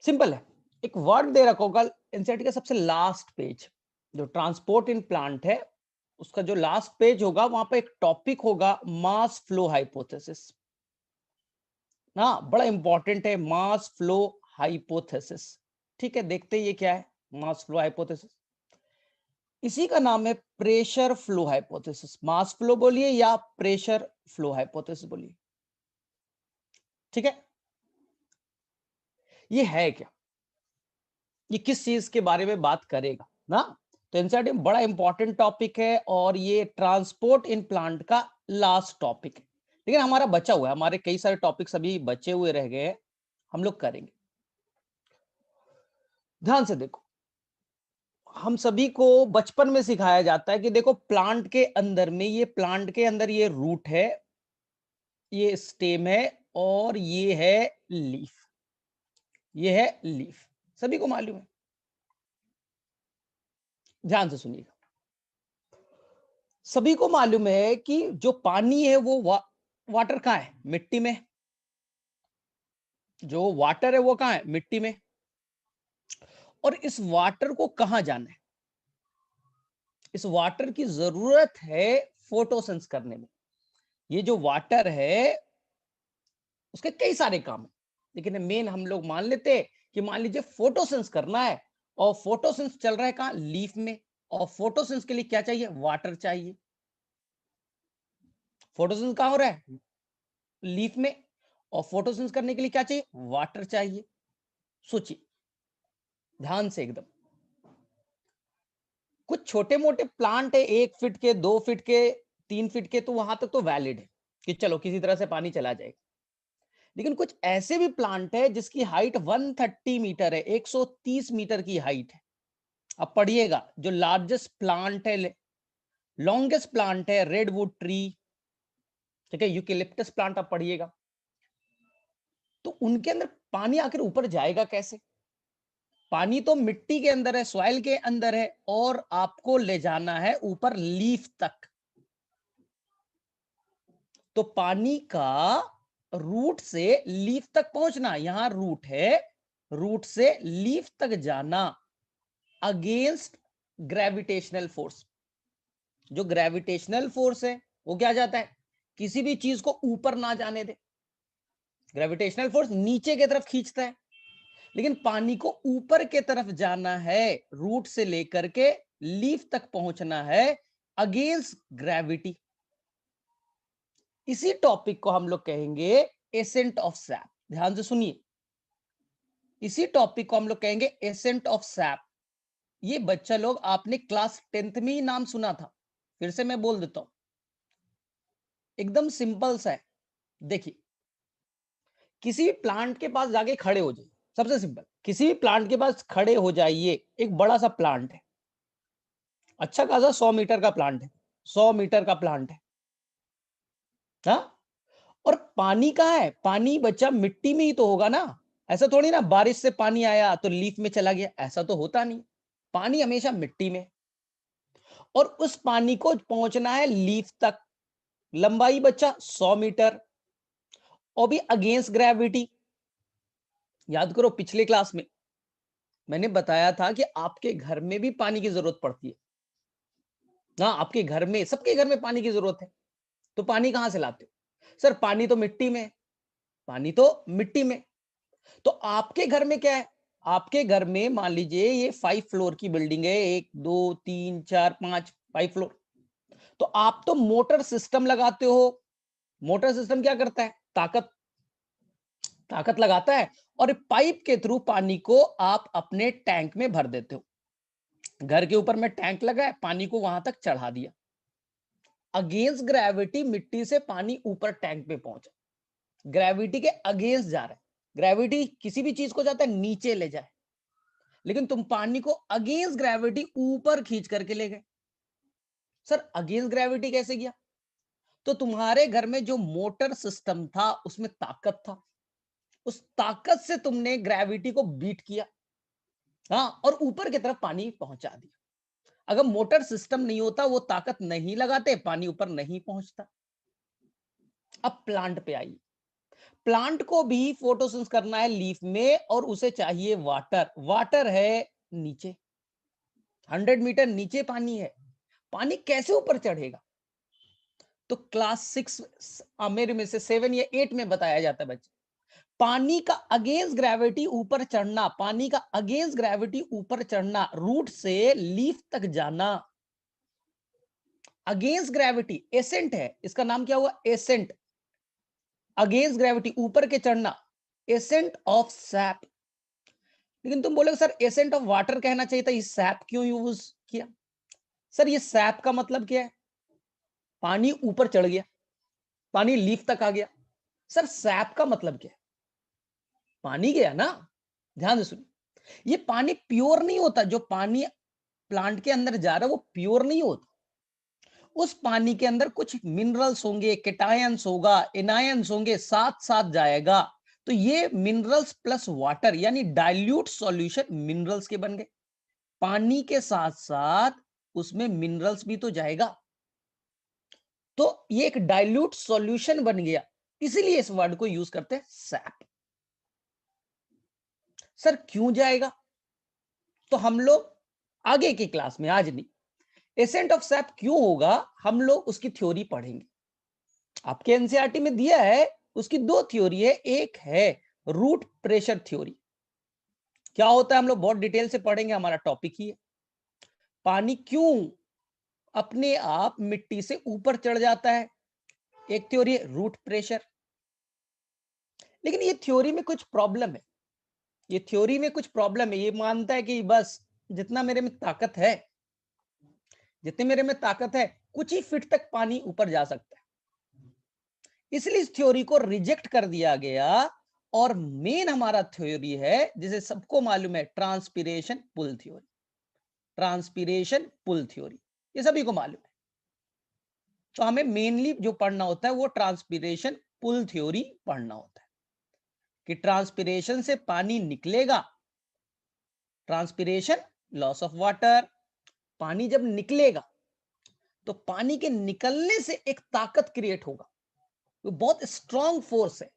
Simple है, एक word दे रखा होगा एनसीईआरटी का सबसे लास्ट पेज, जो ट्रांसपोर्ट इन प्लांट है उसका जो लास्ट पेज होगा वहां पर एक टॉपिक होगा मास फ्लो हाइपोथेसिस ना, बड़ा इंपॉर्टेंट है मास फ्लो हाइपोथेसिस। ठीक है, देखते हैं ये क्या है मास फ्लो हाइपोथेसिस। इसी का नाम है pressure flow hypothesis. Mass flow बोलिए या प्रेशर फ्लो हाइपोथेसिस बोलिए, ठीक है। ये है क्या, ये किस चीज के बारे में बात करेगा ना, तो एनसीईआरटी में बड़ा इंपॉर्टेंट टॉपिक है और ये ट्रांसपोर्ट इन प्लांट का लास्ट टॉपिक है। लेकिन हमारा बचा हुआ है, हमारे कई सारे टॉपिक्स अभी बचे हुए रह गए हैं, हम लोग करेंगे। ध्यान से देखो, हम सभी को बचपन में सिखाया जाता है कि देखो प्लांट के अंदर में, ये प्लांट के अंदर ये रूट है, ये स्टेम है और ये है लीफ, ये है लीफ, सभी को मालूम है। ध्यान से सुनिएगा, सभी को मालूम है कि जो पानी है वो वाटर कहाँ है, मिट्टी में। जो वाटर है वो कहाँ है, मिट्टी में। और इस वाटर को कहां जाना है, इस वाटर की जरूरत है फोटोसिंथेसिस करने में। ये जो वाटर है उसके कई सारे काम है, लेकिन मेन हम लोग मान लेते हैं कि मान लीजिए फोटोसिंथेसिस करना है और फोटोसिंथेसिस चल रहा है कहां, लीफ में। और फोटोसिंथेसिस के लिए क्या चाहिए, वाटर चाहिए। फोटोसिंथेसिस कहां हो रहा है, लीफ में। और फोटोसिंथेसिस करने के लिए क्या चाहिए, वाटर चाहिए। सोचिए ध्यान से एकदम, कुछ छोटे मोटे प्लांट है 1 फीट के, 2 फीट के, 3 फीट के, तो वहां तक तो वैलिड है कि चलो किसी तरह से पानी चला जाएगा। लेकिन कुछ ऐसे भी प्लांट है जिसकी हाइट 130 मीटर है, 130 मीटर की हाइट है। अब पढ़िएगा, जो लार्जेस्ट प्लांट है, लॉन्गेस्ट प्लांट है रेडवुड ट्री, ठीक है, यूकेलिप्टस प्लांट, आप पढ़िएगा। तो उनके अंदर पानी आखिर ऊपर जाएगा कैसे, पानी तो मिट्टी के अंदर है, सॉइल के अंदर है, और आपको ले जाना है ऊपर लीफ तक। तो पानी का रूट से लीफ तक पहुंचना, यहां रूट है, रूट से लीफ तक जाना अगेंस्ट ग्रेविटेशनल फोर्स। जो ग्रेविटेशनल फोर्स है वो क्या जाता है, किसी भी चीज को ऊपर ना जाने दे। ग्रेविटेशनल फोर्स नीचे की तरफ खींचता है, लेकिन पानी को ऊपर के तरफ जाना है, रूट से लेकर के लीफ तक पहुंचना है अगेंस्ट ग्रेविटी। इसी टॉपिक को हम लोग कहेंगे एसेंट ऑफ सैप। ध्यान से सुनिए, इसी टॉपिक को हम लोग कहेंगे एसेंट ऑफ सैप। ये बच्चा लोग आपने क्लास 10th में ही नाम सुना था, फिर से मैं बोल देता हूं, एकदम सिंपल सा है। देखिए, किसी प्लांट के पास जाके खड़े हो जाइए, सबसे सिंपल, किसी भी प्लांट के पास खड़े हो जाइए। एक बड़ा सा प्लांट है, अच्छा खासा 100 मीटर का प्लांट है, 100 मीटर का प्लांट है, हाँ। और पानी कहाँ है, पानी बच्चा मिट्टी में ही तो होगा ना। ऐसा थोड़ी ना बारिश से पानी आया तो लीफ में चला गया, ऐसा तो होता नहीं। पानी हमेशा मिट्टी में, और उस पानी को पहुंचना है लीफ तक। लंबाई बच्चा 100 मीटर, और भी अगेंस्ट ग्रेविटी। याद करो पिछले क्लास में मैंने बताया था कि आपके घर में भी पानी की जरूरत पड़ती है ना, आपके घर में, सबके घर में पानी की जरूरत है। तो पानी कहां से लाते हो, सर पानी तो मिट्टी में, पानी तो मिट्टी में। तो आपके घर में क्या है, आपके घर में मान लीजिए ये 5 फ्लोर की बिल्डिंग है, 1 2 3 4 5, 5 फ्लोर। तो आप तो मोटर सिस्टम लगाते हो। मोटर सिस्टम क्या करता है, ताकत, ताकत लगाता है, और पाइप के थ्रू पानी को आप अपने टैंक में भर देते हो। घर के ऊपर में टैंक लगा है, पानी को वहां तक चढ़ा दिया, अगेंस्ट ग्रेविटी मिट्टी से पानी ऊपर टैंक पे पहुंचा। ग्रेविटी के अगेंस्ट जा रहा है, ग्रेविटी किसी भी चीज को जाता है नीचे ले जाए, लेकिन तुम पानी को अगेंस्ट ग्रेविटी ऊपर खींच करके ले गए। सर अगेंस्ट ग्रेविटी कैसे गया, तो तुम्हारे घर में जो मोटर सिस्टम था उसमें ताकत था, उस ताकत से तुमने ग्रेविटी को बीट किया, हाँ, और ऊपर की तरफ पानी पहुंचा दिया। अगर मोटर सिस्टम नहीं होता, वो ताकत नहीं लगाते, पानी ऊपर नहीं पहुंचता। अब प्लांट पे आइए, प्लांट को भी फोटोसिंथेसिस करना है लीफ में और उसे चाहिए वाटर। वाटर है नीचे, 100 मीटर नीचे पानी है, पानी कैसे ऊपर चढ़ेगा? तो क्लास 6 मेरे में से 7 या 8 में बताया जाता है बच्चे, पानी का अगेंस्ट ग्रेविटी ऊपर चढ़ना, पानी का अगेंस्ट ग्रेविटी ऊपर चढ़ना, रूट से लीफ तक जाना। अगेंस्ट ग्रेविटी एसेंट है, इसका नाम क्या हुआ? एसेंट। अगेंस्ट ग्रेविटी ऊपर के चढ़ना, एसेंट ऑफ सैप। लेकिन तुम बोलोगे सर एसेंट ऑफ वाटर कहना चाहिए था, इस सैप क्यों यूज किया? सर ये सैप का मतलब क्या है? पानी ऊपर चढ़ गया, पानी लीफ तक आ गया। सर सैप का मतलब क्या है? पानी गया ना। ध्यान से सुनिए, ये पानी प्योर नहीं होता, जो पानी प्लांट के अंदर जा रहा है वो प्योर नहीं होता। उस पानी के अंदर कुछ मिनरल्स होंगे, केटायंस होगा, एनायंस होंगे, साथ साथ जाएगा। तो ये मिनरल्स प्लस वाटर यानी डाइल्यूट सॉल्यूशन मिनरल्स के बन गए। पानी के साथ साथ उसमें मिनरल्स भी तो जाएगा, तो ये एक डाइल्यूट सॉल्यूशन बन गया, इसीलिए इस वर्ड को यूज करते हैं सैप। सर क्यों जाएगा? तो हम लोग आगे की क्लास में, आज नहीं, एसेंट ऑफ सैप क्यों होगा हम लोग उसकी थ्योरी पढ़ेंगे। आपके एनसीईआरटी में दिया है, उसकी दो थ्योरी है। एक है रूट प्रेशर थ्योरी, क्या होता है हम लोग बहुत डिटेल से पढ़ेंगे, हमारा टॉपिक ही है। पानी क्यों अपने आप मिट्टी से ऊपर चढ़ जाता है, एक थ्योरी है रूट प्रेशर। लेकिन ये थ्योरी में कुछ प्रॉब्लम है, ये थ्योरी में कुछ प्रॉब्लम है। ये मानता है कि बस जितना मेरे में ताकत है, जितने मेरे में ताकत है, कुछ ही फीट तक पानी ऊपर जा सकता है, इसलिए इस थ्योरी को रिजेक्ट कर दिया गया। और मेन हमारा थ्योरी है जिसे सबको मालूम है, transpiration pull theory. Transpiration pull theory ये सभी को मालूम है। तो हमें मेनली जो पढ़ना होता है वो ट्रांसपिरेशन पुल थ्योरी पढ़ना होता है, कि ट्रांसपिरेशन से पानी निकलेगा। ट्रांसपिरेशन लॉस ऑफ वाटर, पानी जब निकलेगा तो पानी के निकलने से एक ताकत क्रिएट होगा, वो बहुत स्ट्रॉन्ग फोर्स है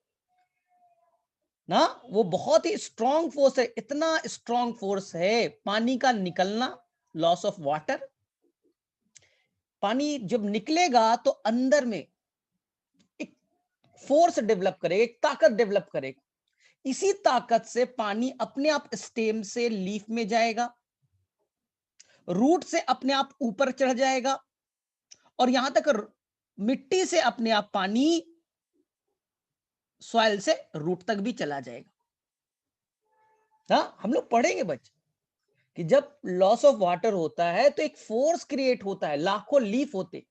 ना, वो बहुत ही स्ट्रॉन्ग फोर्स है। इतना स्ट्रॉन्ग फोर्स है पानी का निकलना, लॉस ऑफ वाटर। पानी जब निकलेगा तो अंदर में एक फोर्स डेवलप करेगा, एक ताकत डेवलप करेगा। इसी ताकत से पानी अपने आप स्टेम से लीफ में जाएगा, रूट से अपने आप ऊपर चढ़ जाएगा, और यहां तक मिट्टी से अपने आप पानी सॉइल से रूट तक भी चला जाएगा। हाँ, हम लोग पढ़ेंगे बच्चे कि जब लॉस ऑफ वाटर होता है तो एक फोर्स क्रिएट होता है, लाखों लीफ होते,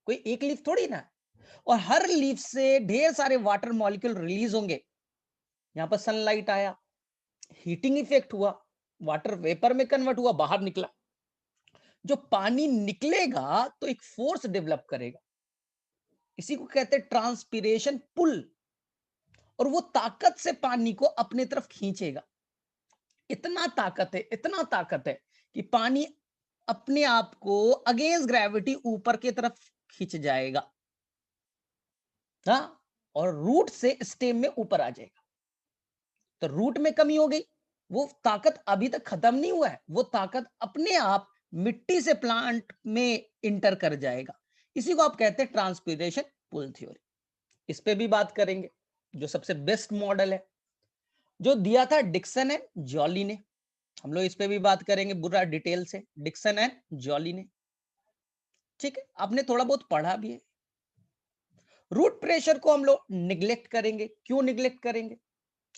कोई एक लीफ थोड़ी ना है, और हर लीफ से ढेर सारे वाटर मॉलिक्यूल रिलीज होंगे। यहां पर सनलाइट आया, हीटिंग इफेक्ट हुआ, वाटर वेपर में कन्वर्ट हुआ, बाहर निकला। जो पानी निकलेगा तो एक फोर्स डेवलप करेगा, इसी को कहते हैं ट्रांसपिरेशन पुल, और वो ताकत से पानी को अपने तरफ खींचेगा। इतना ताकत है, इतना ताकत है कि पानी अपने आप को अगेंस्ट ग्रेविटी ऊपर की तरफ खींच जाएगा, हाँ, और रूट से स्टेम में ऊपर आ जाएगा। तो रूट में कमी हो गई, वो ताकत अभी तक खत्म नहीं हुआ है, वो ताकत अपने आप मिट्टी से प्लांट में इंटर कर जाएगा। इसी को आप कहते हैं ट्रांसपिरेशन पुल थ्योरी। इस पे भी बात करेंगे, जो सबसे बेस्ट मॉडल है, जो दिया था डिक्सन एंड जॉली ने। हम लोग इस पे भी बात करेंगे पूरा डिटेल से, डिक्सन एंड जॉली ने। ठीक है, आपने थोड़ा बहुत पढ़ा भी है। रूट प्रेशर को हम लोग निग्लेक्ट करेंगे, क्यों निग्लेक्ट करेंगे,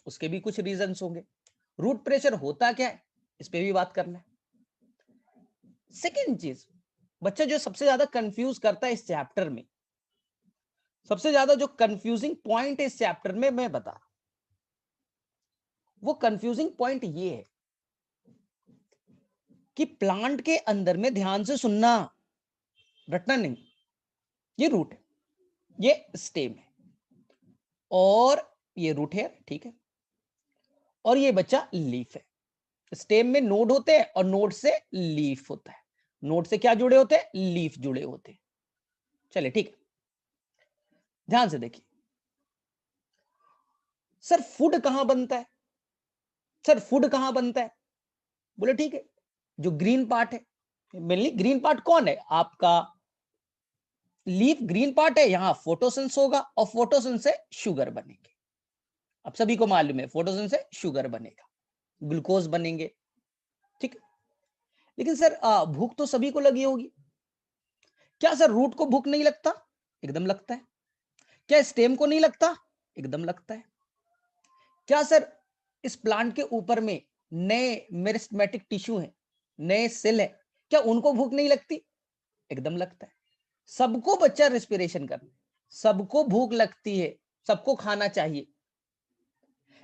उसके भी कुछ रीजंस होंगे। रूट प्रेशर होता क्या है, इस पे भी बात करना है। सेकेंड चीज, बच्चा जो सबसे ज्यादा कंफ्यूज करता है इस चैप्टर में, सबसे ज्यादा जो कंफ्यूजिंग पॉइंट है इस चैप्टर में, मैं बता रहा हूं, वो कंफ्यूजिंग पॉइंट ये है कि प्लांट के अंदर में, ध्यान से सुनना, रटना नहीं, ये रूट है, ये स्टेम है, और ये रूट है, ठीक है, और ये बच्चा लीफ है। स्टेम में नोड होते हैं और नोड से लीफ होता है। नोड से क्या जुड़े होते हैं, लीफ जुड़े होते हैं। चलिए ठीक है, ध्यान से देखिए, सर फूड कहां बनता है, सर फूड कहां बनता है? बोले ठीक है, जो ग्रीन पार्ट है, मेनली ग्रीन पार्ट कौन है आपका, लीफ ग्रीन पार्ट है, यहां फोटोसिंथेसिस होगा और फोटोसिंथेसिस से शुगर बनेंगे। अब सभी को मालूम है फोटोसिंथेसिस से शुगर बनेगा, ग्लूकोज बनेंगे, ठीक है। लेकिन सर भूख तो सभी को लगी होगी, क्या सर रूट को भूख नहीं लगता? एकदम लगता है। क्या स्टेम को नहीं लगता? एकदम लगता है। क्या सर इस प्लांट के ऊपर में नए मेरिस्टेमेटिक टिश्यू हैं, नए सेल है, क्या उनको भूख नहीं लगती? एकदम लगता है। सबको बच्चा रेस्पिरेशन करना, सबको भूख लगती है, सबको खाना चाहिए।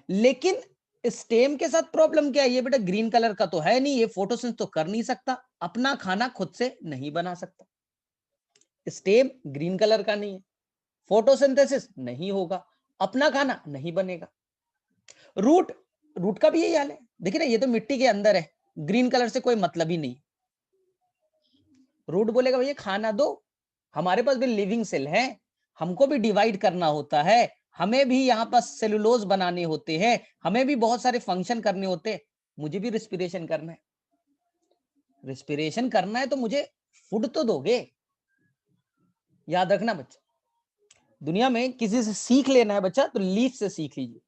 लेकिन स्टेम के साथ प्रॉब्लम क्या है, ये बेटा ग्रीन कलर का तो है नहीं, ये फोटोसिंथेसिस तो कर नहीं सकता, अपना खाना खुद से नहीं बना सकता। स्टेम ग्रीन कलर का नहीं है, फोटोसिंथेसिस नहीं होगा, अपना खाना नहीं बनेगा। रूट, रूट का भी यही हाल है। देखिए ना, ये तो मिट्टी के अंदर है, ग्रीन कलर से कोई मतलब ही नहीं। रूट बोलेगा भैया खाना दो, हमारे पास भी लिविंग सेल है, हमको भी डिवाइड करना होता है, हमें भी यहाँ पर सेलुलोज बनाने होते हैं, हमें भी बहुत सारे फंक्शन करने होते हैं, मुझे भी रेस्पिरेशन करना है। रेस्पिरेशन करना है तो मुझे फूड तो दोगे। याद रखना बच्चा, दुनिया में किसी से सीख लेना है बच्चा तो लीफ से सीख लीजिए।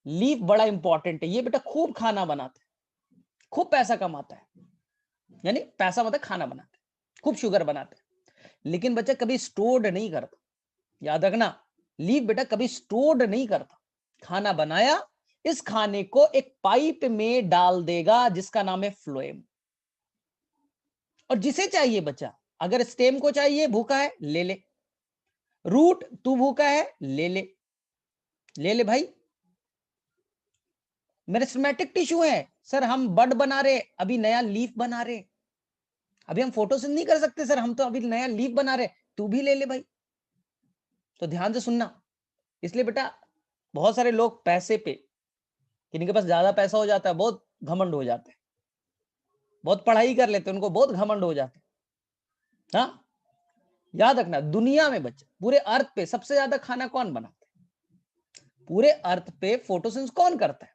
लीफ बड़ा इंपॉर्टेंट है, ये बेटा खूब खाना बनाता है, खूब पैसा कमाता है, यानी पैसा मतलब खाना बनाते, खूब शुगर बनाते, लेकिन बच्चा कभी स्टोर्ड नहीं करता। याद रखना, लीफ बेटा कभी स्टोर्ड नहीं करता, खाना बनाया, इस खाने को एक पाइप में डाल देगा जिसका नाम है फ्लोएम। और जिसे चाहिए बच्चा, अगर स्टेम को चाहिए, भूखा है ले ले, रूट तू भूखा है ले ले, ले ले भाई। मेरिस्टेमेटिक टिश्यू है, सर हम बड बना रहे, अभी नया लीफ बना रहे, अभी हम फोटोसिंथेसिस नहीं कर सकते सर, हम तो अभी नया लीफ बना रहे, तू भी ले ले भाई। तो ध्यान से सुनना, इसलिए बेटा बहुत सारे लोग पैसे पे, जिनके पास ज्यादा पैसा हो जाता है, बहुत घमंड हो जाते हैं, बहुत पढ़ाई कर लेते हैं, उनको बहुत घमंड हो जाते हैं। हाँ, याद रखना, दुनिया में बच्चा पूरे अर्थ पे सबसे ज्यादा खाना कौन बनाता है? पूरे अर्थ पे फोटोसिंथेसिस कौन करता है?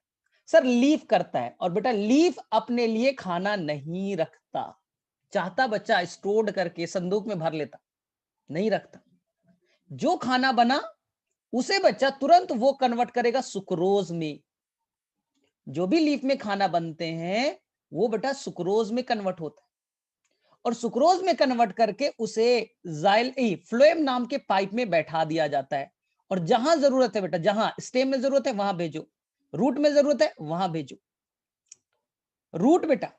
सर लीफ करता है। और बेटा लीफ अपने लिए खाना नहीं रखता, चाहता बच्चा स्टोर्ड करके संदूक में भर लेता, नहीं रखता। जो खाना बना उसे बच्चा तुरंत वो कन्वर्ट करेगा सुक्रोज में। जो भी लीफ में खाना बनते हैं वो बेटा सुक्रोज में कन्वर्ट होता है, और सुक्रोज में कन्वर्ट करके उसे फ्लोएम नाम के पाइप में बैठा दिया जाता है। और जहां जरूरत है बेटा, जहां स्टेम में जरूरत है वहां भेजो, रूट में जरूरत है वहां भेजो। रूट बेटा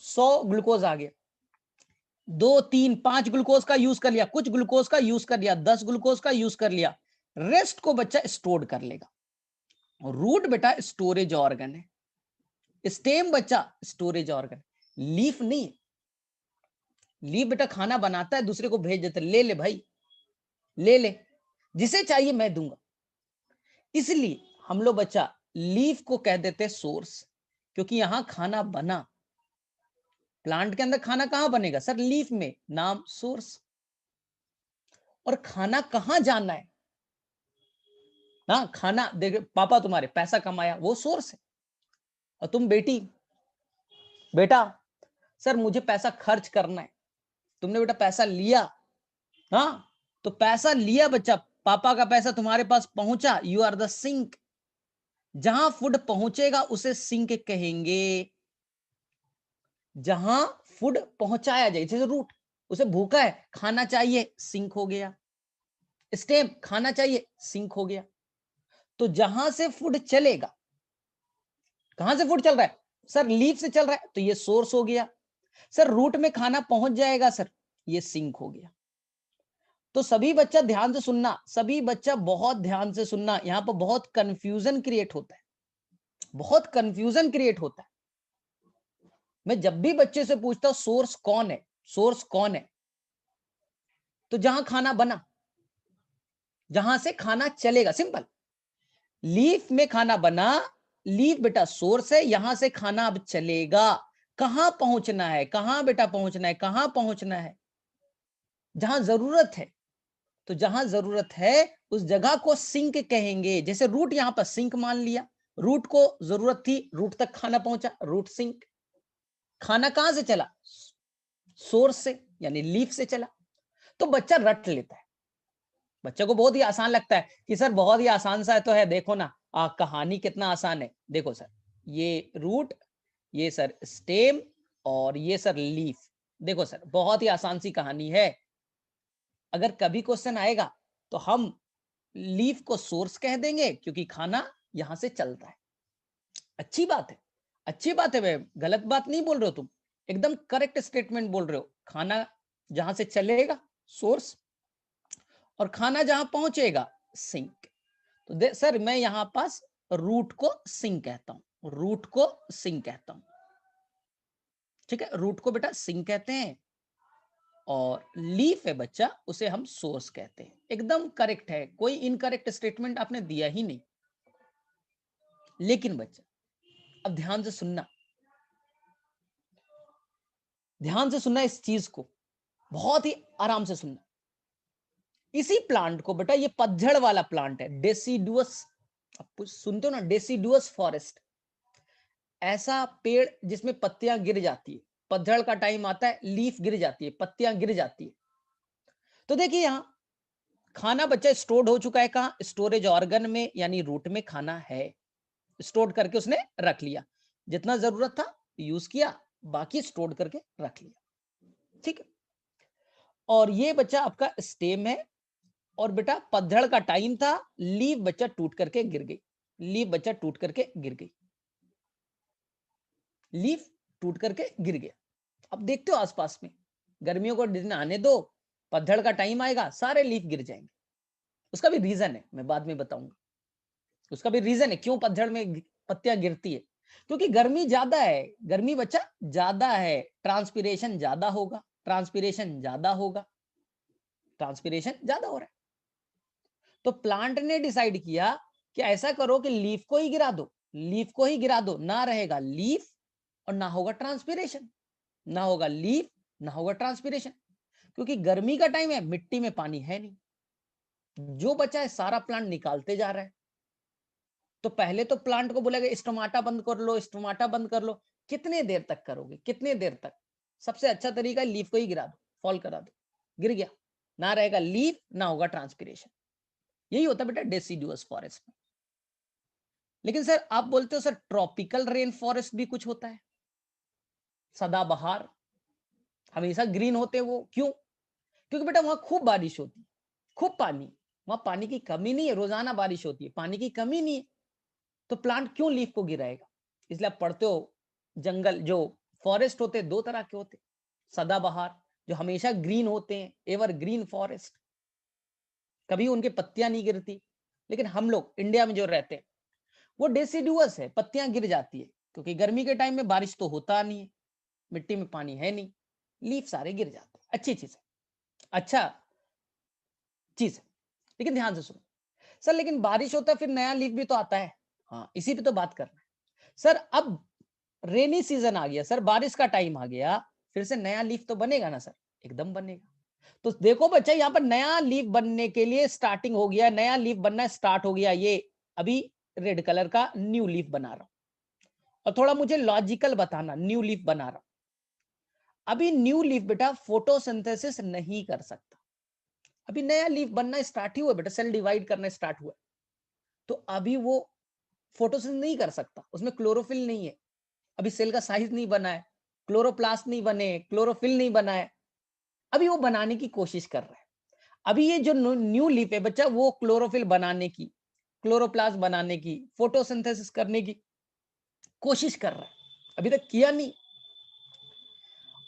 100 ग्लूकोज आ गया, 2 3 5 ग्लूकोज का यूज कर लिया, कुछ ग्लूकोज का यूज कर लिया, 10 ग्लूकोज का यूज कर लिया, रेस्ट को बच्चा स्टोर कर लेगा। रूट बेटा स्टोरेज ऑर्गन है, स्टेम बच्चा स्टोरेज ऑर्गन, लीफ नहीं। लीफ बेटा खाना बनाता है, दूसरे को भेज देता है, ले ले भाई ले ले, जिसे चाहिए मैं दूंगा। इसलिए हम लोग बच्चा लीफ को कह देते हैं सोर्स, क्योंकि यहां खाना बना। प्लांट के अंदर खाना कहां बनेगा सर? लीफ में, नाम सोर्स। और खाना कहां जाना है ना, खाना देख, पापा तुम्हारे पैसा कमाया वो सोर्स है, और तुम बेटी बेटा सर मुझे पैसा खर्च करना है, तुमने बेटा पैसा लिया, हाँ तो पैसा लिया बच्चा, पापा का पैसा तुम्हारे पास पहुंचा, यू आर द सिंक। जहां फूड पहुंचेगा उसे सिंक कहेंगे, जहां फूड पहुंचाया जाए, जैसे रूट, उसे भूखा है खाना चाहिए, सिंक हो गया। स्टेम खाना चाहिए, सिंक हो गया। तो जहां से फूड चलेगा, कहां से फूड चल रहा है सर? लीफ से चल रहा है तो ये सोर्स हो गया। सर रूट में खाना पहुंच जाएगा सर, ये सिंक हो गया। तो सभी बच्चा ध्यान से सुनना, सभी बच्चा बहुत ध्यान से सुनना, यहां पर बहुत कंफ्यूजन क्रिएट होता है, बहुत कंफ्यूजन क्रिएट होता है। मैं जब भी बच्चे से पूछता हूं सोर्स कौन है, सोर्स कौन है, तो जहां खाना बना, जहां से खाना चलेगा, सिंपल। लीफ में खाना बना, लीफ बेटा सोर्स है, यहां से खाना अब चलेगा, कहां पहुंचना है, कहां बेटा पहुंचना है, कहां पहुंचना है? जहां जरूरत है। तो जहां जरूरत है उस जगह को सिंक कहेंगे। जैसे रूट यहां पर सिंक मान लिया, रूट को जरूरत थी, रूट तक खाना पहुंचा, रूट सिंक। खाना कहां से चला? सोर्स से, यानी लीफ से चला। तो बच्चा रट लेता है, बच्चे को बहुत ही आसान लगता है कि सर बहुत ही आसान सा तो है, देखो ना कहानी कितना आसान है। देखो सर, ये रूट, ये सर स्टेम, और ये सर लीफ। देखो सर बहुत ही आसान सी कहानी है। अगर कभी क्वेश्चन आएगा तो हम लीफ को सोर्स कह देंगे क्योंकि खाना यहां से चलता है। अच्छी बात है, अच्छी बात है, भाई गलत बात नहीं बोल रहे हो तुम, एकदम करेक्ट स्टेटमेंट बोल रहे हो। खाना जहां से चलेगा सोर्स, और खाना जहां पहुंचेगा सिंक। तो सर मैं यहां पास रूट को सिंक कहता हूं, रूट को सिंक कहता हूं। ठीक है, रूट को बेटा सिंक कहते हैं, और लीफ है बच्चा, उसे हम सोर्स कहते हैं। एकदम करेक्ट है, कोई इनकरेक्ट स्टेटमेंट आपने दिया ही नहीं। लेकिन बच्चा अब ध्यान से सुनना, ध्यान से सुनना इस चीज को, बहुत ही आराम से सुनना। इसी प्लांट को बेटा, ये पतझड़ वाला प्लांट है, डेसिडुअस, आप सुनते हो ना, डेसिडुअस फॉरेस्ट, ऐसा पेड़ जिसमें पत्तियां गिर जाती है, पतझड़ का टाइम आता है, लीफ गिर जाती है, पत्तियां गिर जाती है। तो देखिए यहां खाना बच्चा स्टोर्ड हो चुका है, कहां? स्टोरेज ऑर्गन में, यानी रूट में खाना है, स्टोर करके उसने रख लिया, जितना जरूरत था यूज किया, बाकी स्टोर करके रख लिया। ठीक है, और ये बच्चा आपका स्टेम है, और बेटा पतझड़ का टाइम था, लीफ बच्चा टूट करके गिर गई, लीफ बच्चा टूट करके गिर गई, लीफ टूट करके गिर गया। अब देखते हो आसपास में, गर्मियों को दिन आने दो, पतझड़ का टाइम आएगा, सारे लीफ गिर जाएंगे। उसका भी रीजन है, मैं बाद में बताऊंगा, उसका भी रीजन है क्यों पतझड़ में पत्तियां गिरती है। क्योंकि गर्मी ज्यादा है, गर्मी बच्चा ज्यादा है, ट्रांसपीरेशन ज्यादा होगा, ट्रांसपीरेशन ज्यादा होगा, ट्रांसपीरेशन ज्यादा हो रहा है। तो प्लांट ने डिसाइड किया कि ऐसा करो कि लीफ को ही गिरा दो, लीफ को ही गिरा दो, ना रहेगा लीफ और ना होगा ट्रांसपीरेशन, ना होगा लीफ ना होगा ट्रांसपीरेशन। क्योंकि गर्मी का टाइम है, मिट्टी में पानी है नहीं, जो बचा है सारा प्लांट निकालते जा रहा है। तो पहले तो प्लांट को बोलेगा स्टोमाटा बंद कर लो, स्टोमाटा बंद कर लो। कितने देर तक करोगे, कितने देर तक? सबसे अच्छा तरीका है लीफ को ही गिरा दो, फॉल करा दो, गिर गया, ना रहेगा लीफ ना होगा ट्रांसपीरेशन। यही होता है बेटा डेसिडुअस फॉरेस्ट में। लेकिन सर आप बोलते हो सर ट्रॉपिकल रेन फॉरेस्ट भी कुछ होता है, सदाबहार, हमेशा ग्रीन होते हैं वो, क्यों? क्योंकि बेटा वहां खूब बारिश होती है, खूब पानी, वहां पानी की कमी नहीं है, रोजाना बारिश होती है, पानी की कमी नहीं है। तो प्लांट क्यों लीफ को गिराएगा? इसलिए आप पढ़ते हो, जंगल जो फॉरेस्ट होते हैं दो तरह के होते, सदाबहार जो हमेशा ग्रीन होते हैं, एवर ग्रीन फॉरेस्ट, कभी उनकी पत्तियां नहीं गिरती। लेकिन हम लोग इंडिया में जो रहते हैं वो डेसिडुअस है, पत्तियां गिर जाती है, क्योंकि गर्मी के टाइम में बारिश तो होता नहीं है, मिट्टी में पानी है नहीं, लीफ सारे गिर जाते हैं। अच्छी चीज है, अच्छा चीज है। लेकिन ध्यान से सुनो सर, लेकिन बारिश होता है फिर नया लीफ भी तो आता है। हाँ, इसी पे तो बात करना है सर। अब रेनी सीजन आ गया सर, बारिश का टाइम आ गया, फिर से नया लीफ तो बनेगा ना सर? एकदम बनेगा। तो देखो बच्चा, यहाँ पर नया लीफ बनने के लिए स्टार्टिंग हो गया, नया लीफ बनना स्टार्ट हो गया। ये अभी रेड कलर का न्यू लीफ बना रहा हूं, और थोड़ा मुझे लॉजिकल बताना, न्यू लीफ बना रहा हूं। अभी न्यू लीफ बेटा फोटोसिंथेसिस नहीं कर सकता, अभी नया लीफ बनना स्टार्ट ही हुआ बेटा, सेल डिवाइड करना स्टार्ट हुआ, तो अभी वो फोटोसिंथेसिस नहीं कर सकता, उसमें क्लोरोफिल नहीं है, अभी सेल का साइज नहीं बना है, क्लोरोप्लास्ट नहीं बने, क्लोरोफिल नहीं बना है, अभी वो बनाने की कोशिश कर रहा है। अभी ये जो न्यू लीफ है बच्चा, वो क्लोरोफिल बनाने की, क्लोरोप्लास्ट बनाने की, फोटोसिंथेसिस करने की कोशिश कर रहा है, अभी तक किया नहीं।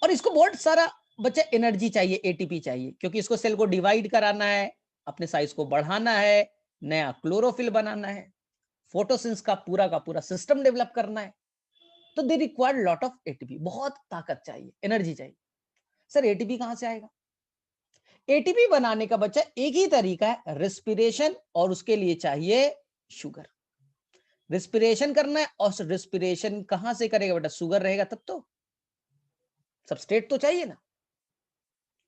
और इसको बहुत सारा बच्चा एनर्जी चाहिए, एटीपी चाहिए, क्योंकि इसको सेल को डिवाइड कराना है, अपने साइज को बढ़ाना है, नया क्लोरोफिल बनाना है, फोटोसिंथेसिस का पूरा सिस्टम डेवलप करना है। तो they required lot of ATP, बहुत ताकत चाहिए, एनर्जी चाहिए। सर एटीपी कहां से आएगा? एटीपी बनाने का बच्चा एक ही तरीका है, रेस्पिरेशन, और उसके लिए चाहिए शुगर। रेस्पिरेशन करना है, और रेस्पिरेशन कहां से करेगा बेटा? शुगर रहेगा तब तो, सबस्ट्रेट तो चाहिए ना,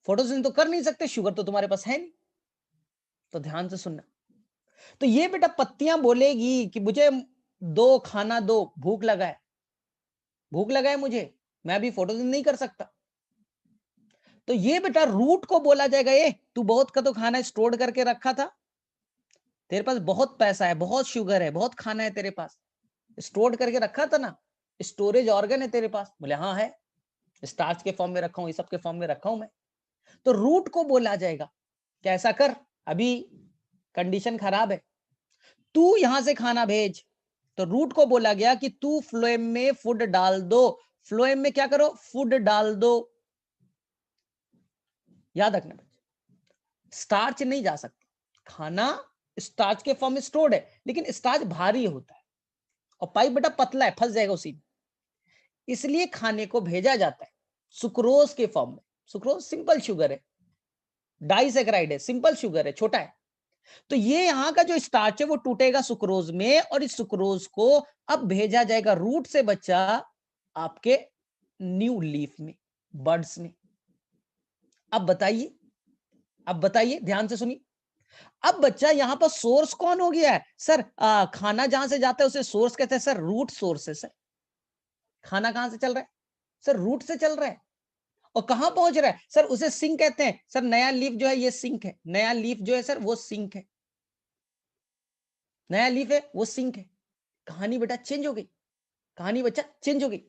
फोटोसिंथेसिस तो कर नहीं सकते, शुगर तो तुम्हारे पास है नहीं। तो ध्यान से सुनना। तो ये बेटा पत्तियां बोलेगी कि मुझे दो, खाना दो, भूख लगा है, भूख लगा है मुझे, मैं अभी फोटोसिंथेसिस नहीं कर सकता। तो ये बेटा रूट को बोला जाएगा, ए तू बहुत का तो खाना स्टोर करके रखा था, तेरे पास बहुत पैसा है, बहुत शुगर है, बहुत खाना है तेरे पास, स्टोर करके रखा था ना, स्टोरेज ऑर्गन है तेरे पास। बोले हाँ है, स्टार्च के फॉर्म में रखा हूं, ये सब के फॉर्म में रखा हूं मैं। तो रूट को बोला जाएगा कैसा कर, अभी कंडीशन खराब है, तू यहां से खाना भेज। तो रूट को बोला गया कि तू फ्लोएम में फूड डाल दो, फ्लोएम में क्या करो, फूड डाल दो। याद रखना बच्चे, स्टार्च नहीं जा सकता, खाना स्टार्च के फॉर्म में स्टोर्ड है, लेकिन स्टार्च भारी होता है और पाइप बेटा पतला है, फंस जाएगा उसी में, इसलिए खाने को भेजा जाता है सुक्रोज के फॉर्म में। सुक्रोज सिंपल शुगर है, डाइसैकेराइड है, सिंपल शुगर है, छोटा है। तो ये यहाँ का जो स्टार्च है वो टूटेगा सुक्रोज में, और इस सुक्रोज को अब भेजा जाएगा रूट से बच्चा आपके न्यू लीफ में, बर्ड्स में। अब बताइए, अब बताइए, ध्यान से सुनिए। अब बच्चा यहाँ पर सोर्स कौन हो गया है सर, खाना जहां से जाता है उसे सोर्स कहते हैं सर, रूट सोर्स है सर। खाना कहां से चल रहा है सर, रूट से चल रहा है, और कहां पहुंच रहा है सर, उसे सिंक कहते हैं सर। नया लीफ जो है ये सिंक है, नया लीफ जो है सर वो सिंक है, नया लीफ है वो सिंक है। कहानी बेटा चेंज हो गई, कहानी बच्चा चेंज हो गई।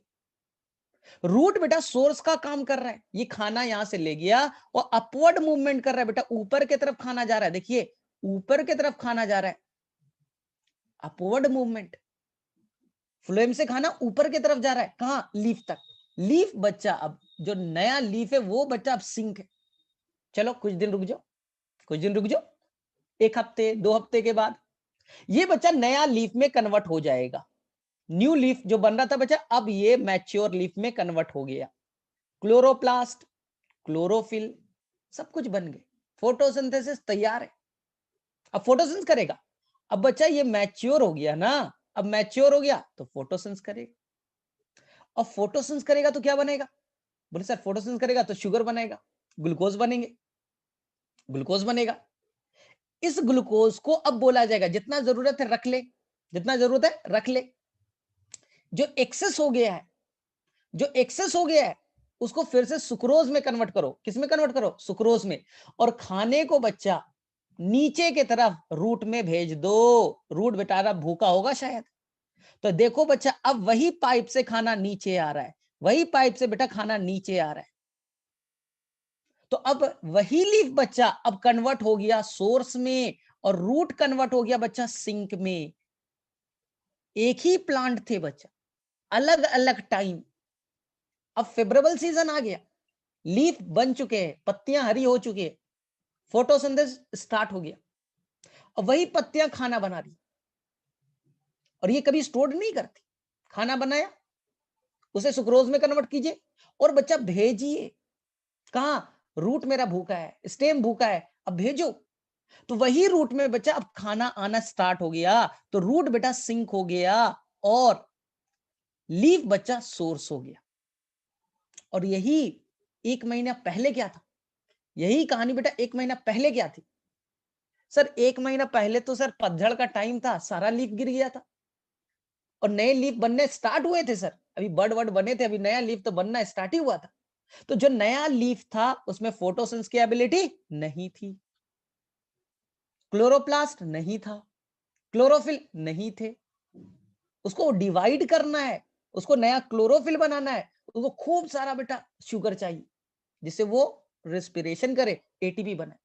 रूट बेटा सोर्स का काम कर रहा है, ये खाना यहां से ले गया और अपवर्ड मूवमेंट कर रहा है बेटा, ऊपर की तरफ खाना जा रहा है, देखिए ऊपर की तरफ खाना जा रहा है, अपवर्ड मूवमेंट। फ्लोएम से खाना ऊपर की तरफ जा रहा है, कहां, लीफ तक। लीफ बच्चा अब जो नया लीफ है वो बच्चा अब सिंक है। चलो कुछ दिन रुक जाओ, कुछ दिन रुक जाओ, एक हफ्ते 2 हफ्ते के बाद ये बच्चा नया लीफ में कन्वर्ट हो जाएगा। न्यू लीफ जो बन रहा था बच्चा, अब ये मैच्योर लीफ में कन्वर्ट हो गया। क्लोरोप्लास्ट, क्लोरोफिल, सब कुछ बन गए, फोटोसिंथेसिस तैयार है। अब फोटोसिंथेसिस करेगा। अब बच्चा ये मैच्योर हो गया ना, अब मैच्योर हो गया तो फोटोसिंथेसिस करेगा। अब फोटोसिंथेसिस करेगा तो क्या बनेगा, बोले सर फोटोसिंथेसिस करेगा तो शुगर बनेगा, ग्लूकोज बनेंगे, ग्लूकोज बनेगा। इस ग्लूकोज को अब बोला जाएगा जितना जरूरत है रख ले, जितना जरूरत है रख ले। जो एक्सेस हो गया है, जो एक्सेस हो गया है उसको फिर से सुक्रोज में कन्वर्ट करो। किस में कन्वर्ट करो, सुक्रोज में। और खाने को बच्चा नीचे की तरफ रूट में भेज दो। रूट बेचारा भूखा होगा शायद, तो देखो बच्चा अब वही पाइप से खाना नीचे आ रहा है, वही पाइप से बेटा खाना नीचे आ रहा है। तो अब वही लीफ बच्चा अब कन्वर्ट हो गया सोर्स में, और रूट कन्वर्ट हो गया बच्चा सिंक में। एक ही प्लांट थे बच्चा, अलग अलग टाइम। अब फेवरेबल सीजन आ गया, लीफ बन चुके हैं, पत्तियां हरी हो चुकी है, फोटोसिंथेसिस स्टार्ट हो गया। अब वही पत्तियां खाना बना रही, और ये कभी स्टोर नहीं करती। खाना बनाया, उसे सुक्रोज में कन्वर्ट कीजिए और बच्चा भेजिए। कहा, रूट मेरा भूखा है, स्टेम भूखा है, अब भेजो। तो वही रूट में बच्चा अब खाना आना स्टार्ट हो गया, तो रूट बेटा सिंक हो गया और लीफ बच्चा सोर्स हो गया। और यही 1 महीना पहले क्या था, यही कहानी बेटा 1 महीना पहले क्या थी सर। 1 महीना पहले तो सर पतझड़ का टाइम था, सारा लीफ गिर गया था और नए लीफ बनने स्टार्ट हुए थे सर। अभी बर्ड वर्ड बने थे, अभी नया लीफ तो बनना स्टार्ट ही हुआ था। तो जो नया लीफ था उसमें फोटोसिंथेसिस की एबिलिटी नहीं थी, क्लोरोप्लास्ट नहीं था, क्लोरोफिल नहीं थे। उसको डिवाइड करना है, उसको नया क्लोरोफिल बनाना है, उसको खूब सारा बेटा शुगर चाहिए जिससे वो रेस्पिरेशन करे, एटीपी बने।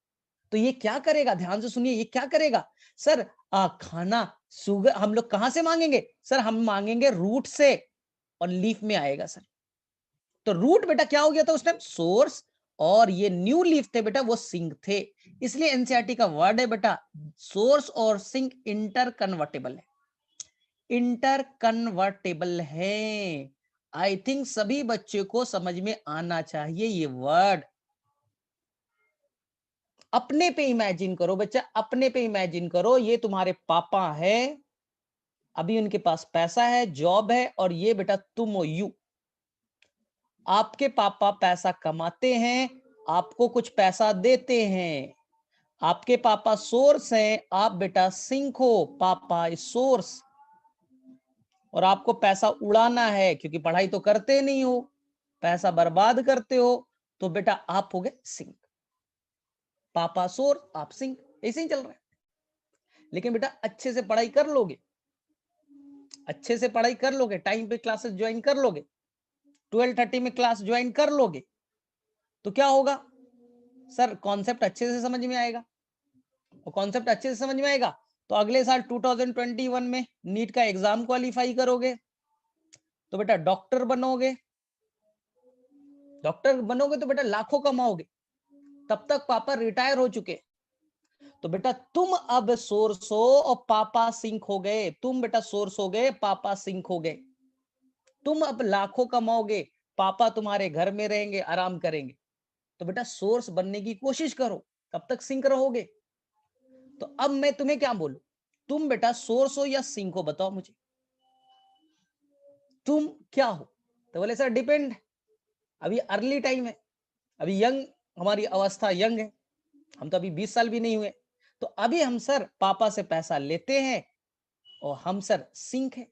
तो ये क्या करेगा, ध्यान से सुनिए, ये क्या करेगा सर, खाना शुगर हम लोग कहां से मांगेंगे सर, हम मांगेंगे रूट से, और लीफ में आएगा सर। तो रूट बेटा क्या हो गया था उस टाइम, सोर्स, और ये न्यू लीफ थे बेटा वो सिंक थे। इसलिए एनसीईआरटी का वर्ड है बेटा, सोर्स और सिंक इंटर कन्वर्टेबल है, इंटर कन्वर्टेबल है। आई थिंक सभी बच्चे को समझ में आना चाहिए ये वर्ड। अपने पे इमेजिन करो बच्चा, अपने पे इमेजिन करो, ये तुम्हारे पापा है, अभी उनके पास पैसा है, जॉब है, और ये बेटा तुम हो, यू। आपके पापा पैसा कमाते हैं, आपको कुछ पैसा देते हैं, आपके पापा सोर्स हैं, आप बेटा सिंक हो, पापा इज सोर्स। और आपको पैसा उड़ाना है क्योंकि पढ़ाई तो करते नहीं हो, पैसा बर्बाद करते हो, तो बेटा आप हो गए सिंक। पापा सोर्स, आप सिंक, ऐसे ही चल रहा है। लेकिन बेटा अच्छे से पढ़ाई कर लोगे, अच्छे से पढ़ाई कर लोगे, टाइम पे क्लासेस ज्वाइन कर लोगे, 12:30 में क्लास ज्वाइन कर लोगे, तो क्या होगा सर, कॉन्सेप्ट अच्छे से समझ में आएगा। और कॉन्सेप्ट अच्छे से समझ में आएगा तो अगले साल 2021 में नीट का एग्जाम क्वालिफाई करोगे, तो बेटा डॉक्टर बनोगे। डॉक्टर बनोगे तो बेटा लाखों कमाओगे, तब तक पापा रिटायर हो चुके। तो बेटा तुम अब सोर्स हो और पापा सिंक हो गए। तुम बेटा सोर्स हो गए, पापा सिंक हो गए। तुम अब लाखों कमाओगे, पापा तुम्हारे घर में रहेंगे, आराम करेंगे। तो बेटा सोर्स बनने की कोशिश करो, तब तक सिंक रहोगे। तो अब मैं तुम्हें क्या बोलूं, तुम बेटा सोर्स हो या सिंक हो, बताओ मुझे, तुम क्या हो। तो बोले सर डिपेंड, अभी अर्ली टाइम है, अभी यंग, हमारी अवस्था यंग है, हम तो अभी 20 साल भी नहीं हुए। तो अभी हम सर पापा से पैसा लेते हैं और हम सर सिंक है।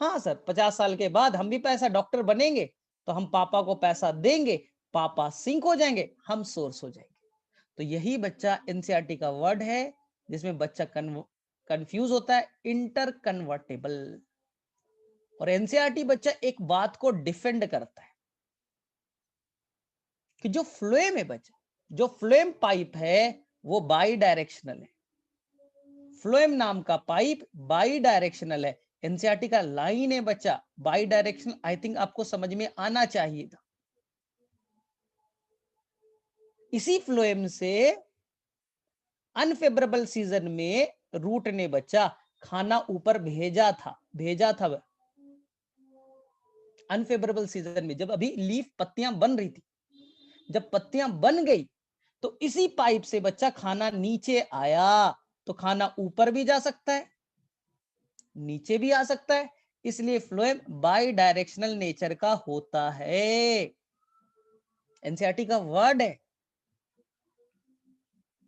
हाँ सर 50 साल के बाद हम भी पैसा डॉक्टर बनेंगे तो हम पापा को पैसा देंगे, पापा सिंक हो जाएंगे, हम सोर्स हो जाएंगे। तो यही बच्चा एनसीईआरटी का वर्ड है जिसमें बच्चा कंफ्यूज होता है, इंटर कन्वर्टेबल। और एनसीईआरटी बच्चा एक बात को डिफेंड करता है कि जो फ्लोएम है बच्चा, जो फ्लोएम पाइप है वो बाई डायरेक्शनल है। फ्लोएम नाम का पाइप बाई डायरेक्शनल है। एनसीईआरटी का लाइन है बच्चा बाई डायरेक्शनल, आई थिंक आपको समझ में आना चाहिए था। इसी फ्लोएम से अनफेवरेबल सीजन में रूट ने बच्चा खाना ऊपर भेजा था। अनफेवरेबल सीजन में जब अभी लीफ पत्तियां बन रही थी, जब पत्तियां बन गई तो इसी पाइप से बच्चा खाना नीचे आया। तो खाना ऊपर भी जा सकता है, नीचे भी आ सकता है, इसलिए फ्लोएम बाई डायरेक्शनल नेचर का होता है। एनसीईआरटी का वर्ड है।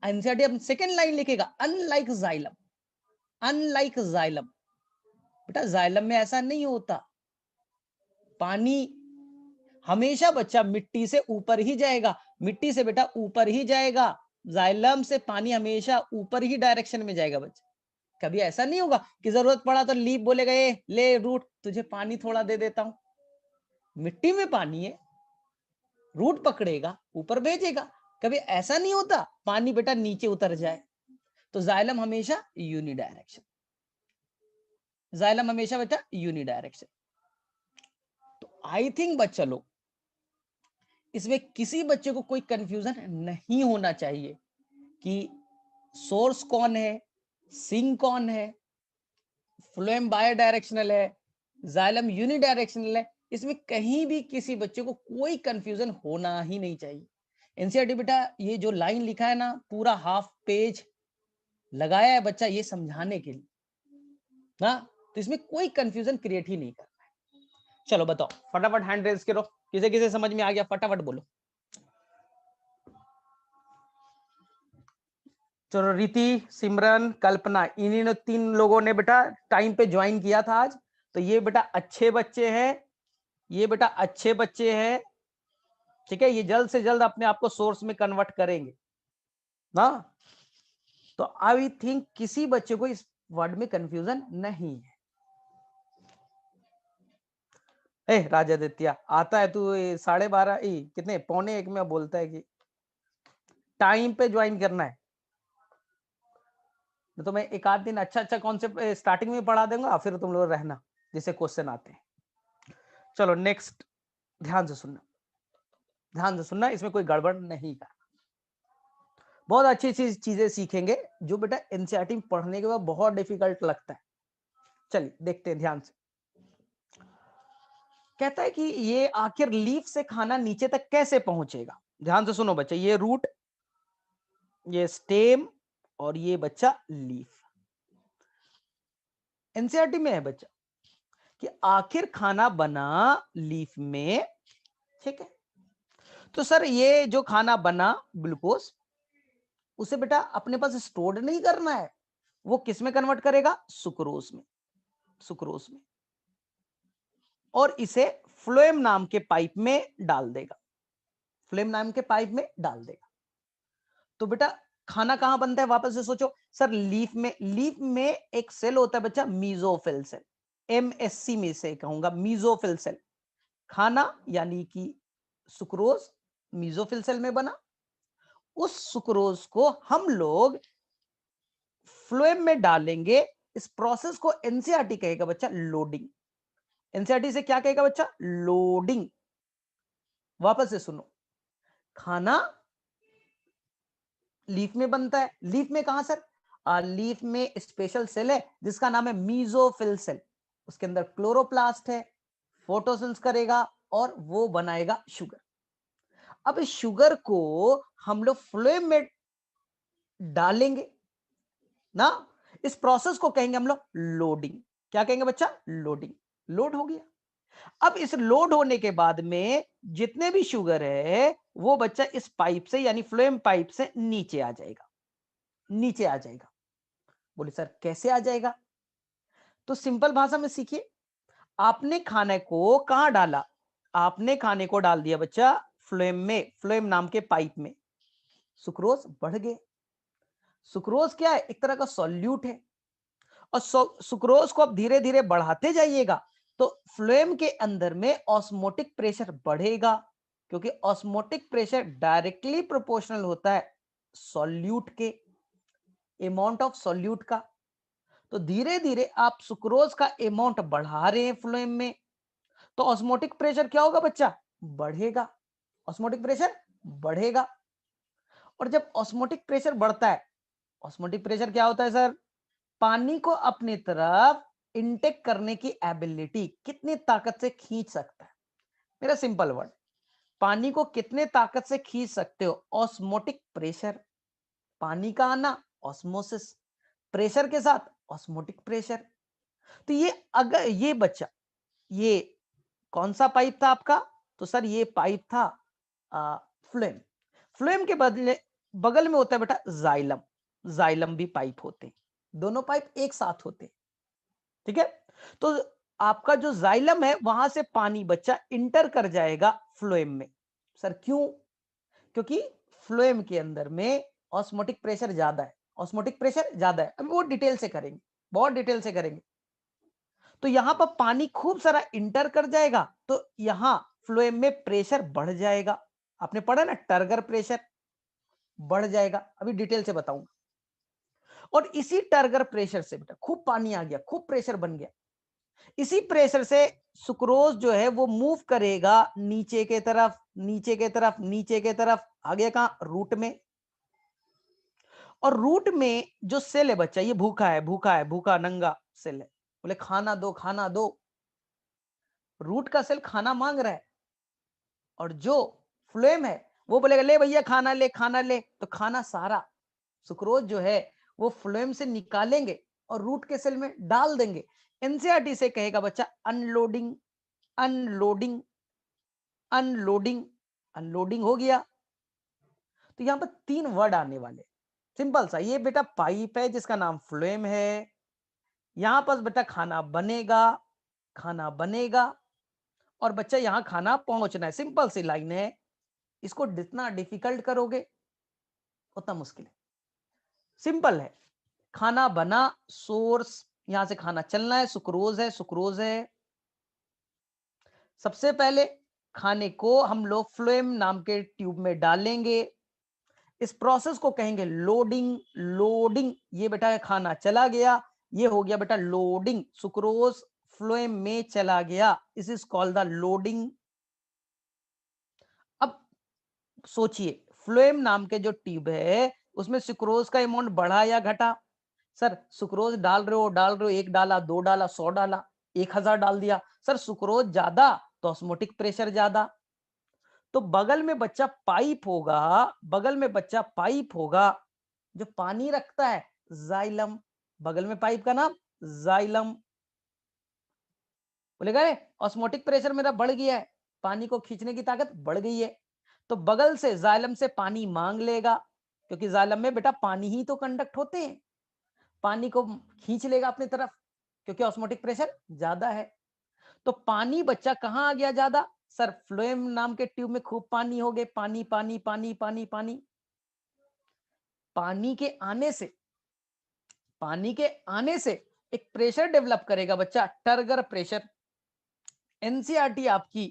एनसीईआरटी अब सेकेंड लाइन लिखेगा, अनलाइक जाइलम। अनलाइक जाइलम, बेटा जाइलम में ऐसा नहीं होता। पानी हमेशा बच्चा मिट्टी से ऊपर ही जाएगा, मिट्टी से बेटा ऊपर ही जाएगा। जाइलम से पानी हमेशा ऊपर ही डायरेक्शन में जाएगा बच्चा। कभी ऐसा नहीं होगा कि जरूरत पड़ा तो लीफ बोलेगा ये ले रूट तुझे पानी थोड़ा दे देता हूं। मिट्टी में पानी है, रूट पकड़ेगा ऊपर भेजेगा। कभी ऐसा नहीं होता पानी बेटा नीचे उतर जाए। तो जाइलम हमेशा यूनिडायरेक्शन, जाइलम हमेशा बेटा यूनिडायरेक्शन। तो आई थिंक बच्चा लोग इसमें किसी बच्चे को कोई कंफ्यूजन नहीं होना चाहिए कि सोर्स कौन है, सिंक कौन है, फ्लोएम बाय डायरेक्शनल है, जाइलम यूनिडायरेक्शनल है। इसमें कहीं भी किसी बच्चे को कोई कंफ्यूजन होना ही नहीं चाहिए। एनसीईआरटी बेटा ये जो लाइन लिखा है ना, पूरा हाफ पेज लगाया है बच्चा ये समझाने के लिए ना, तो इसमें कोई कंफ्यूजन क्रिएट ही नहीं करना है। चलो बताओ फटाफट हैंड रेज करो, किसे किसे समझ में आ गया फटाफट बोलो। चलो रीति, सिमरन, कल्पना, इन्हीं 3 लोगों ने बेटा टाइम पे ज्वाइन किया था आज। तो ये बेटा अच्छे बच्चे हैं, ये बेटा अच्छे बच्चे हैं, ठीक है। ये जल्द से जल्द अपने आप को सोर्स में कन्वर्ट करेंगे ना। तो आई थिंक किसी बच्चे को इस वर्ड में कंफ्यूजन नहीं है। राजादित्य आता है तू 12:30 कितने 12:45 में बोलता है कि टाइम पे ज्वाइन करना है। तो मैं एक आध दिन अच्छा कॉन्सेप्ट स्टार्टिंग में पढ़ा दूंगा, फिर तुम लोग रहना जिससे क्वेश्चन आते हैं। चलो नेक्स्ट, ध्यान से सुनना, ध्यान से सुनना, इसमें कोई गड़बड़ नहीं करना। बहुत अच्छी चीजें सीखेंगे जो बेटा एनसीईआरटी में पढ़ने के बाद बहुत डिफिकल्ट लगता है। चलिए देखते हैं ध्यान से। कहता है कि ये आखिर लीफ से खाना नीचे तक कैसे पहुंचेगा। ध्यान से सुनो बच्चा, ये रूट, ये स्टेम और ये बच्चा लीफ। एनसीईआरटी में है बच्चा कि आखिर खाना बना लीफ में, ठीक है। तो सर ये जो खाना बना ग्लूकोज, उसे बेटा अपने पास स्टोर्ड नहीं करना है, वो किस में कन्वर्ट करेगा, सुक्रोज में, सुक्रोज में, और इसे फ्लोएम नाम के पाइप में डाल देगा, फ्लोएम नाम के पाइप में डाल देगा। तो बेटा खाना कहां बनता है, वापस से सोचो सर, लीफ में, लीफ में एक सेल होता है बच्चा, मीजोफिल सेल, एमएससी में से कहूंगा, मीजोफिल सेल। खाना यानी कि सुक्रोज मीजोफिल सेल में बना, उस सुक्रोज को हम लोग फ्लोएम में डालेंगे। इस प्रोसेस को एनसीईआरटी कहेगा बच्चा लोडिंग। एनसीईआरटी से क्या कहेगा बच्चा, लोडिंग। वापस से सुनो, खाना लीफ में बनता है, लीफ में कहां सर, लीफ में स्पेशल सेल है जिसका नाम है मीजोफिल सेल, उसके अंदर क्लोरोप्लास्ट है, फोटोसिंथेसिस करेगा और वो बनाएगा शुगर। अब इस शुगर को हम लोग फ्लोएम में डालेंगे ना, इस प्रोसेस को कहेंगे हम लोग लोडिंग। क्या कहेंगे बच्चा, लोडिंग। लोड हो गया। अब इस लोड होने के बाद में जितने भी शुगर है वो बच्चा इस पाइप से यानी फ्लोएम पाइप से नीचे आ जाएगा, नीचे आ जाएगा। बोले सर कैसे आ जाएगा, तो सिंपल भाषा में सीखिए। आपने खाने को कहां डाला, आपने खाने को डाल दिया बच्चा फ्लोएम में, फ्लोएम नाम के पाइप में, सुक्रोज बढ़ गए। सुक्रोज क्या है, एक तरह का सॉल्यूट है, और सुक्रोज को आप धीरे धीरे बढ़ाते जाइएगा तो फ्लोएम के अंदर में ऑस्मोटिक प्रेशर बढ़ेगा, क्योंकि ऑस्मोटिक प्रेशर डायरेक्टली प्रोपोर्शनल होता है सॉल्यूट के अमाउंट ऑफ सॉल्यूट का। तो धीरे धीरे आप सुक्रोज का अमाउंट बढ़ा रहे हैं फ्लोएम में, तो ऑस्मोटिक प्रेशर क्या होगा बच्चा, बढ़ेगा, ऑस्मोटिक प्रेशर बढ़ेगा। और जब ऑस्मोटिक प्रेशर बढ़ता है, ऑस्मोटिक प्रेशर क्या होता है सर, पानी को अपनी तरफ इनटेक करने की एबिलिटी, कितनी ताकत से खींच सकता है, मेरा सिंपल वर्ड, पानी को कितने ताकत से खींच सकते हो, ऑस्मोटिक प्रेशर, पानी का आना ऑस्मोसिस, प्रेशर के साथ ऑस्मोटिक प्रेशर। तो ये अगर ये बच्चा, ये कौन सा पाइप था आपका, तो सर ये पाइप था फ्लोएम। फ्लोएम के बदले बगल में होता है बेटा जाइलम, जाइलम भी पाइप होते हैं, दोनों पाइप एक साथ होते हैं, ठीक है। तो आपका जो जाइलम है वहां से पानी बच्चा इंटर कर जाएगा फ्लोएम में। सर क्यों, क्योंकि फ्लोएम के अंदर में ऑस्मोटिक प्रेशर ज्यादा है, ऑस्मोटिक प्रेशर ज्यादा है, अभी वो डिटेल से करेंगे, बहुत डिटेल से करेंगे। तो यहां पर पानी खूब सारा इंटर कर जाएगा, तो यहां फ्लोएम में प्रेशर बढ़ जाएगा, आपने पढ़ा ना टर्गर प्रेशर, बढ़ जाएगा, अभी डिटेल से बताऊंगा। और इसी टर्गर प्रेशर से बेटा खूब पानी आ गया, खूब प्रेशर बन गया, इसी प्रेशर से सुक्रोज जो है वो मूव करेगा नीचे के तरफ, नीचे के तरफ, नीचे के तरफ, आ गया कहां, रूट में। और रूट में जो सेल है बच्चा, ये भूखा है, भूखा है, भूखा नंगा सेल है, बोले खाना दो, खाना दो, रूट का सेल खाना मांग रहा है, और जो फ्लोएम है वो बोलेगा ले भैया खाना ले, खाना ले, तो खाना सारा सुक्रोज जो है वो फ्लोएम से निकालेंगे और रूट के सेल में डाल देंगे। एनसीईआरटी से कहेगा बच्चा अनलोडिंग, अनलोडिंग, अनलोडिंग, अनलोडिंग हो गया। तो यहां पर तीन वर्ड आने वाले, सिंपल सा, ये बेटा पाइप है जिसका नाम फ्लोएम है, यहां पर बेटा खाना बनेगा, खाना बनेगा, और बच्चा यहां खाना पहुंचना है, सिंपल सी लाइन है, इसको जितना डिफिकल्ट करोगे उतना मुश्किल है। सिंपल है, खाना बना, सोर्स, यहां से खाना चलना है, सुक्रोज है, सुक्रोज है। सबसे पहले खाने को हम लोग फ्लोएम नाम के ट्यूब में डालेंगे, इस प्रोसेस को कहेंगे लोडिंग, लोडिंग। ये बेटा खाना चला गया, ये हो गया बेटा लोडिंग, सुक्रोज फ्लोएम में चला गया, इस इज कॉल्ड द लोडिंग। अब सोचिए, फ्लोएम नाम के जो ट्यूब है उसमें सुक्रोज का अमाउंट बढ़ा या घटा, सर सुक्रोज डाल रहे हो, डाल रहे हो, एक डाला, दो डाला, 100 डाला, 1000 डाल दिया, सर सुक्रोज ज्यादा तो ऑस्मोटिक प्रेशर ज्यादा। तो बगल में बच्चा पाइप होगा, बगल में बच्चा पाइप होगा जो पानी रखता है, जाइलम, बगल में पाइप का नाम जाइलम। बोलेगा ऑस्मोटिक प्रेशर मेरा बढ़ गया है, पानी को खींचने की ताकत बढ़ गई है, तो बगल से जाइलम से पानी मांग लेगा, क्योंकि जाइलम में बेटा पानी ही तो कंडक्ट होते हैं, पानी को खींच लेगा अपनी तरफ क्योंकि ऑस्मोटिक प्रेशर ज्यादा है। तो पानी बच्चा कहाँ आ गया ज्यादा? सर फ्लोएम नाम के ट्यूब में खूब पानी हो गए, पानी पानी पानी पानी पानी। पानी के आने से, पानी के आने से एक प्रेशर डेवलप करेगा बच्चा, टर्गर प्रेशर। एनसीईआरटी आपकी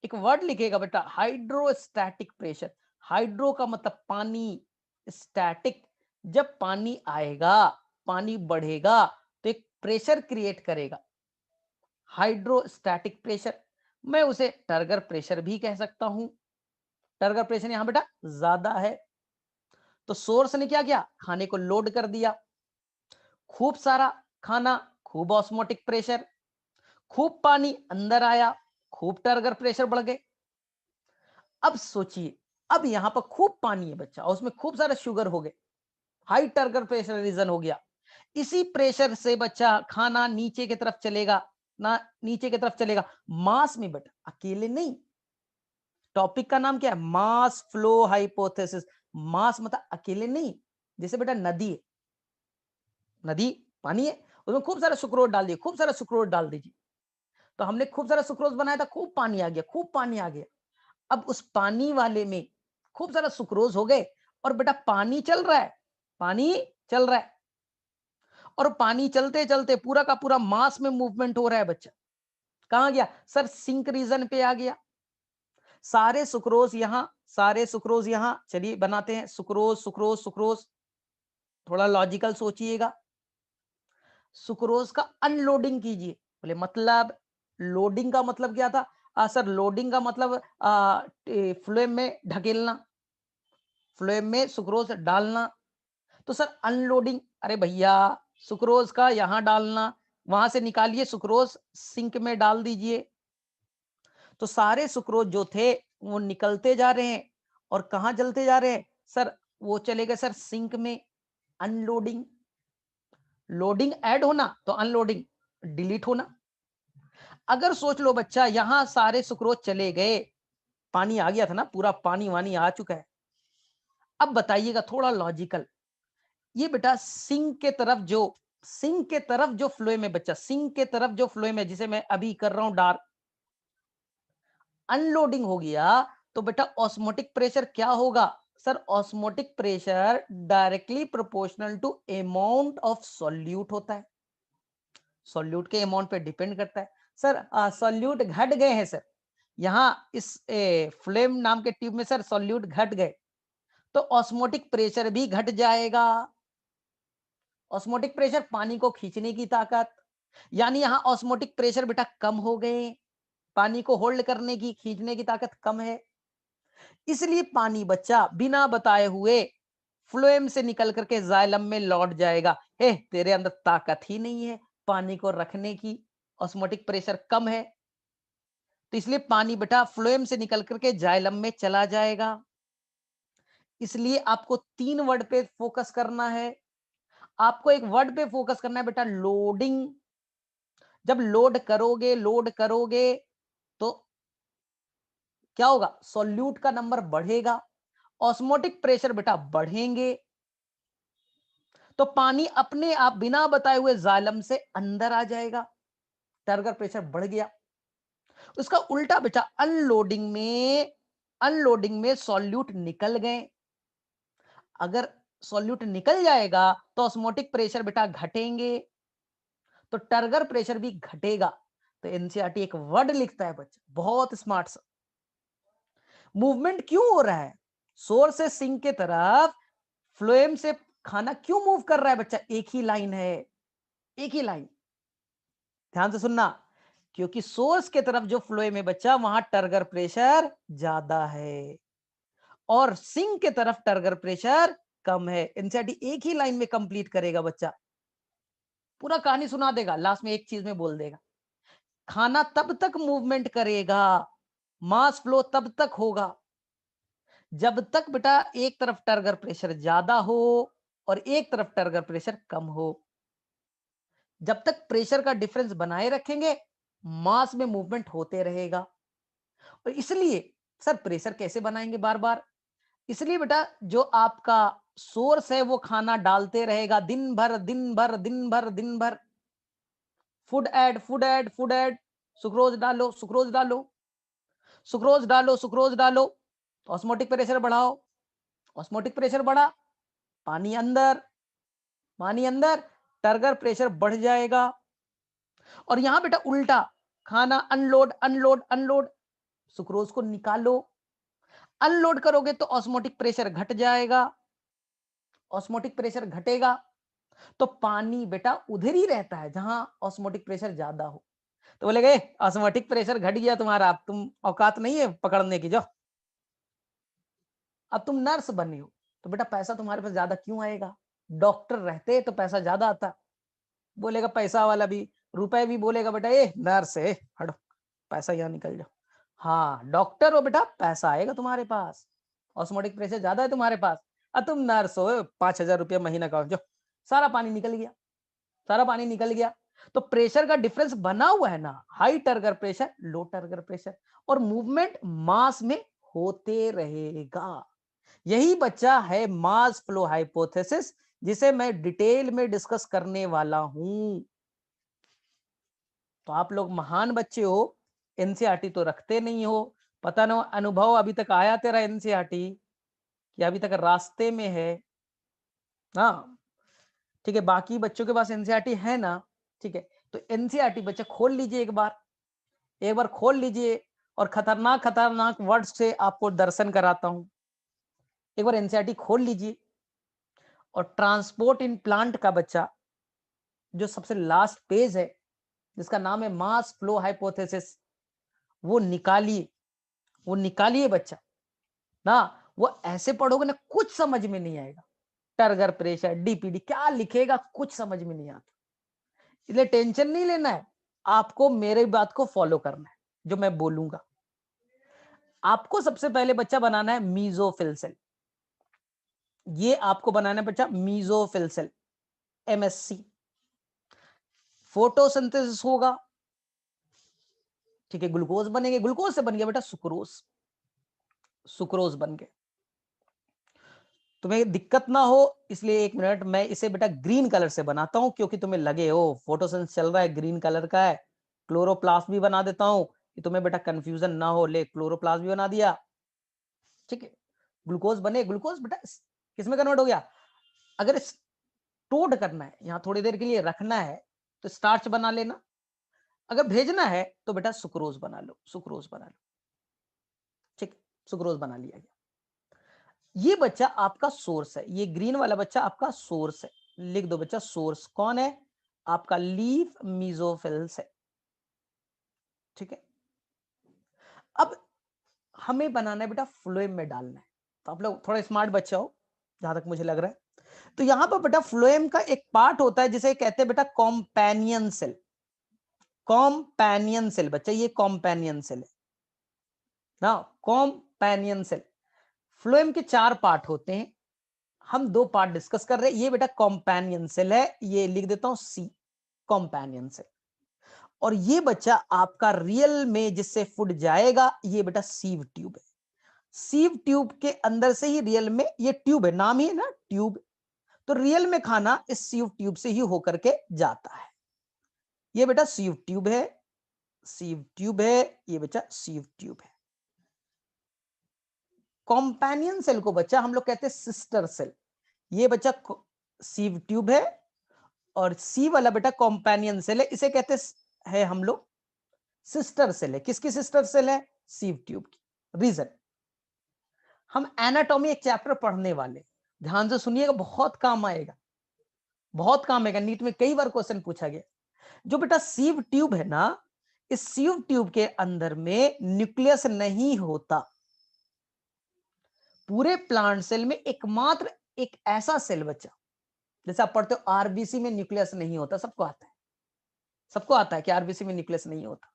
एक वर्ड लिखेगा बेटा, हाइड्रोस्टैटिक प्रेशर। हाइड्रो का मतलब पानी, स्टैटिक जब पानी आएगा, पानी बढ़ेगा तो एक प्रेशर क्रिएट करेगा, हाइड्रोस्टैटिक प्रेशर। मैं उसे टर्गर प्रेशर भी कह सकता हूं। टर्गर प्रेशर यहां बेटा ज्यादा है। तो सोर्स ने क्या किया? खाने को लोड कर दिया, खूब सारा खाना, खूब ऑस्मोटिक प्रेशर, खूब पानी अंदर आया, खूब टर्गर प्रेशर बढ़ गए। अब सोचिए, अब यहां पर खूब पानी है बच्चा और उसमें खूब सारा शुगर हो गए, हाई टर्गर प्रेशर रीजन हो गया। इसी प्रेशर से बच्चा खाना नीचे की तरफ चलेगा ना, नीचे की तरफ चलेगा मास में बेटा, अकेले नहीं। टॉपिक का नाम क्या है? Mass flow hypothesis. मास मतलब अकेले नहीं, जैसे बेटा नदी है, नदी पानी है, उसमें खूब सारा सुक्रोज डाल दिए, खूब सारा सुक्रोज डाल दीजिए, तो हमने खूब सारा सुक्रोज बनाया था, खूब पानी आ गया, खूब पानी आ गया। अब उस पानी वाले में खूब सारा सुक्रोज हो गए और बेटा पानी चल रहा है, पानी चल रहा है, और पानी चलते चलते पूरा का पूरा मास में मूवमेंट हो रहा है बच्चा। कहां गया? सर सिंक रीजन पे आ गया। सारे सुक्रोज यहां, सारे सुक्रोज यहां, चलिए बनाते हैं सुक्रोज सुक्रोज सुक्रोज। थोड़ा लॉजिकल सोचिएगा। सुक्रोज का अनलोडिंग कीजिए। बोले मतलब लोडिंग का मतलब क्या था? सर लोडिंग का मतलब फ्लेम में ढकेलना, फ्लेम में सुक्रोज डालना। तो सर अनलोडिंग, अरे भैया सुक्रोज का यहां डालना, वहां से निकालिए सुक्रोज सिंक में डाल दीजिए। तो सारे सुक्रोज जो थे वो निकलते जा रहे हैं और कहां चलते जा रहे हैं? सर वो चले गए सर सिंक में। अनलोडिंग, लोडिंग ऐड होना तो अनलोडिंग डिलीट होना। अगर सोच लो बच्चा यहां सारे सुक्रोज चले गए, पानी आ गया था ना, पूरा पानी वानी आ चुका है। अब बताइएगा थोड़ा लॉजिकल, ये बेटा सिंक के तरफ जो, सिंक के तरफ जो फ्लो में बच्चा, सिंक के तरफ जो फ्लो में, जिसे मैं अभी कर रहा हूं डार्क, अनलोडिंग हो गया तो बेटा ऑस्मोटिक प्रेशर क्या होगा? Sir osmotic pressure directly proportional to amount of solute होता है, सॉल्यूट के अमाउंट पे डिपेंड करता है। सर सॉल्यूट घट गए हैं सर, यहां इस फ्लेम नाम के ट्यूब में सर सॉल्यूट घट गए तो ऑस्मोटिक प्रेशर भी घट जाएगा। ऑस्मोटिक प्रेशर पानी को खींचने की ताकत, यानी यहां ऑस्मोटिक प्रेशर बेटा कम हो गए, पानी को होल्ड करने की, खींचने की ताकत कम है। इसलिए पानी बच्चा बिना बताए हुए फ्लोएम से निकल करके जाइलम में लौट जाएगा। हे तेरे अंदर ताकत ही नहीं है पानी को रखने की, ऑस्मोटिक प्रेशर कम है, तो इसलिए पानी बेटा फ्लोएम से निकल करके जाइलम में चला जाएगा। इसलिए आपको 3 वर्ड पे फोकस करना है। आपको एक वर्ड पे फोकस करना है बेटा, लोडिंग। जब लोड करोगे तो क्या होगा? सॉल्यूट का नंबर बढ़ेगा, ऑस्मोटिक प्रेशर बेटा बढ़ेंगे, तो पानी अपने आप बिना बताए हुए जाइलम से अंदर आ जाएगा, टर्गर प्रेशर बढ़ गया। उसका उल्टा बेटा अनलोडिंग में, अनलोडिंग में सॉल्यूट निकल गए। अगर सॉल्यूट निकल जाएगा तो ऑस्मोटिक प्रेशर बेटा घटेंगे, तो टर्गर प्रेशर भी घटेगा। तो एनसीईआरटी एक वर्ड लिखता है बच्चा, बहुत स्मार्ट सा। मूवमेंट क्यों हो रहा है? सोर्स से सिंक के तरफ फ्लोएम से खाना क्यों मूव कर रहा है बच्चा? एक ही लाइन है, एक ही लाइन, ध्यान से सुनना। क्योंकि सोर्स के तरफ जो फ्लो में बच्चा, वहां टर्गर प्रेशर ज्यादा है और सिंक के तरफ टर्गर प्रेशर कम है। एनसीईआरटी एक ही लाइन में कंप्लीट करेगा बच्चा, पूरा कहानी सुना देगा, लास्ट में एक चीज में बोल देगा। खाना तब तक मूवमेंट करेगा, मास फ्लो तब तक होगा जब तक बेटा एक तरफ टर्गर प्रेशर ज्यादा हो और एक तरफ टर्गर प्रेशर कम हो। जब तक प्रेशर का डिफरेंस बनाए रखेंगे, मास में मूवमेंट होते रहेगा। और इसलिए सर प्रेशर कैसे बनाएंगे बार बार? इसलिए बेटा जो आपका सोर्स है वो खाना डालते रहेगा दिन भर दिन भर दिन भर दिन भर। Food add food add food add, sucrose डालो सुक्रोज डालो सुक्रोज डालो सुक्रोज डालो, ऑस्मोटिक प्रेशर बढ़ाओ, ऑस्मोटिक प्रेशर बढ़ा, पानी अंदर, पानी अंदर, टर्गर प्रेशर बढ़ जाएगा। और यहां बेटा उल्टा, खाना अनलोड अनलोड अनलोड, सुक्रोज को निकालो, अनलोड करोगे तो ऑस्मोटिक प्रेशर घट जाएगा, ऑस्मोटिक प्रेशर घटेगा तो पानी बेटा उधर ही रहता है जहां ऑस्मोटिक प्रेशर ज्यादा हो। तो बोलेगे ऑस्मोटिक प्रेशर घट गया तुम्हारा, अब तुम औकात नहीं है पकड़ने की, जो अब तुम नर्स बनी हो तो बेटा पैसा तुम्हारे पास ज्यादा क्यों आएगा? डॉक्टर रहते तो पैसा ज्यादा आता। बोलेगा पैसा वाला भी, रुपए भी बोलेगा बेटा ए नर्स है हटो, पैसा यहाँ निकल जाओ। हाँ डॉक्टर हो बेटा, पैसा आएगा तुम्हारे पास, ऑस्मोटिक प्रेशर ज्यादा है तुम्हारे पास, अब तुम नर्स हो, 5,000 रुपया महीना का, जो सारा पानी निकल गया, सारा पानी निकल गया। तो प्रेशर का डिफरेंस बना हुआ है ना, high turgor pressure low turgor pressure, और मूवमेंट मास में होते रहेगा। यही बच्चा है मास फ्लो हाइपोथेसिस, जिसे मैं डिटेल में डिस्कस करने वाला हूं। तो आप लोग महान बच्चे हो, एनसीईआरटी तो रखते नहीं हो, पता ना अनुभव अभी तक आया तेरा एनसीईआरटी कि अभी तक रास्ते में है। हाँ ठीक है, बाकी बच्चों के पास एनसीईआरटी है ना, ठीक है, तो एनसीईआरटी बच्चा खोल लीजिए एक बार खोल लीजिए, और खतरनाक खतरनाक वर्ड से आपको दर्शन कराता हूं। एक बार एनसीईआरटी खोल लीजिए, और ट्रांसपोर्ट इन प्लांट का बच्चा जो सबसे लास्ट पेज है, जिसका नाम है मास फ्लो हाइपोथेसिस, वो निकालिए, वो निकालिए बच्चा ना। वो ऐसे पढ़ोगे ना कुछ समझ में नहीं आएगा, टर्गर प्रेशर डीपीडी क्या लिखेगा कुछ समझ में नहीं आता। इसलिए टेंशन नहीं लेना है, आपको मेरे बात को फॉलो करना है, जो मैं बोलूंगा। आपको सबसे पहले बच्चा बनाना है मीजोफिल सेल, ये आपको बनाना है बच्चा मीजोफिल सेल, एमएससी। फोटोसिंथेसिस होगा, ठीक है, ग्लूकोज बनेंगे, ग्लूकोज से बन गया बेटा सुक्रोज, सुक्रोज बन गए। तुम्हें दिक्कत ना हो इसलिए एक मिनट मैं इसे बेटा ग्रीन कलर से बनाता हूं, क्योंकि तुम्हें लगे हो फोटोसिंथेसिस चल रहा है ग्रीन कलर का है। क्लोरोप्लास्ट भी बना देता हूं कि तुम्हें बेटा कंफ्यूजन ना हो, ले क्लोरोप्लास्ट भी बना दिया, ठीक है। ग्लूकोज बने, ग्लूकोज बेटा किसमें कन्वर्ट हो गया? अगर स्टोर करना है, यहाँ थोड़ी देर के लिए रखना है तो स्टार्च बना लेना, अगर भेजना है तो बेटा सुक्रोज बना लो, सुक्रोज बना लो, ठीक, सुक्रोज बना लिया गया। ये बच्चा आपका सोर्स है, ये ग्रीन वाला बच्चा आपका सोर्स है, लिख दो बच्चा सोर्स कौन है? आपका लीफ मीजोफिल्स है, ठीक है। अब हमें बनाना है बेटा फ्लोएम में डालना है, तो आप लोग थोड़ा स्मार्ट बच्चा हो जहां तक मुझे लग रहा है। तो यहां पर बेटा फ्लोएम का एक पार्ट होता है जिसे कहते हैं बेटा कॉम्पेनियन सेल, कॉम्पेनियन सेल बच्चा, ये कॉम्पेनियन सेल है ना, कॉम्पेनियन सेल। फ्लोएम के 4 पार्ट होते हैं, हम 2 पार्ट डिस्कस कर रहे हैं। ये बेटा कॉम्पेनियन सेल है, ये लिख देता हूं सी, कॉम्पेनियन सेल। और ये बच्चा आपका रियल में जिससे फूड जाएगा, ये बेटा सीव ट्यूब है, सीव ट्यूब के अंदर से ही रियल में, ये ट्यूब है, नाम ही है ना ट्यूब, तो रियल में खाना इस सीव ट्यूब से ही होकर के जाता है। ये बेटा सीव ट्यूब है, सीव ट्यूब है, ये बच्चा सीव ट्यूब है। कॉम्पेनियन सेल को बच्चा हम लोग कहते हैं सिस्टर सेल, ये बच्चा सीव ट्यूब है, और सी वाला बेटा कॉम्पेनियन सेल है, इसे कहते हैं हम लोग सिस्टर सेल है। किसकी सिस्टर सेल है? सीव ट्यूब की। रीजन, हम एनाटॉमी एक चैप्टर पढ़ने वाले, ध्यान से सुनिएगा, बहुत काम आएगा, बहुत काम आएगा, नीट में कई बार क्वेश्चन पूछा गया। जो बेटा सीव ट्यूब है ना, इस सीव ट्यूब के अंदर में न्यूक्लियस नहीं होता। पूरे प्लांट सेल में एकमात्र एक ऐसा सेल बच्चा, जैसे आप पढ़ते हो आरबीसी में न्यूक्लियस नहीं होता, सबको आता है, सबको आता है कि आरबीसी में न्यूक्लियस नहीं होता।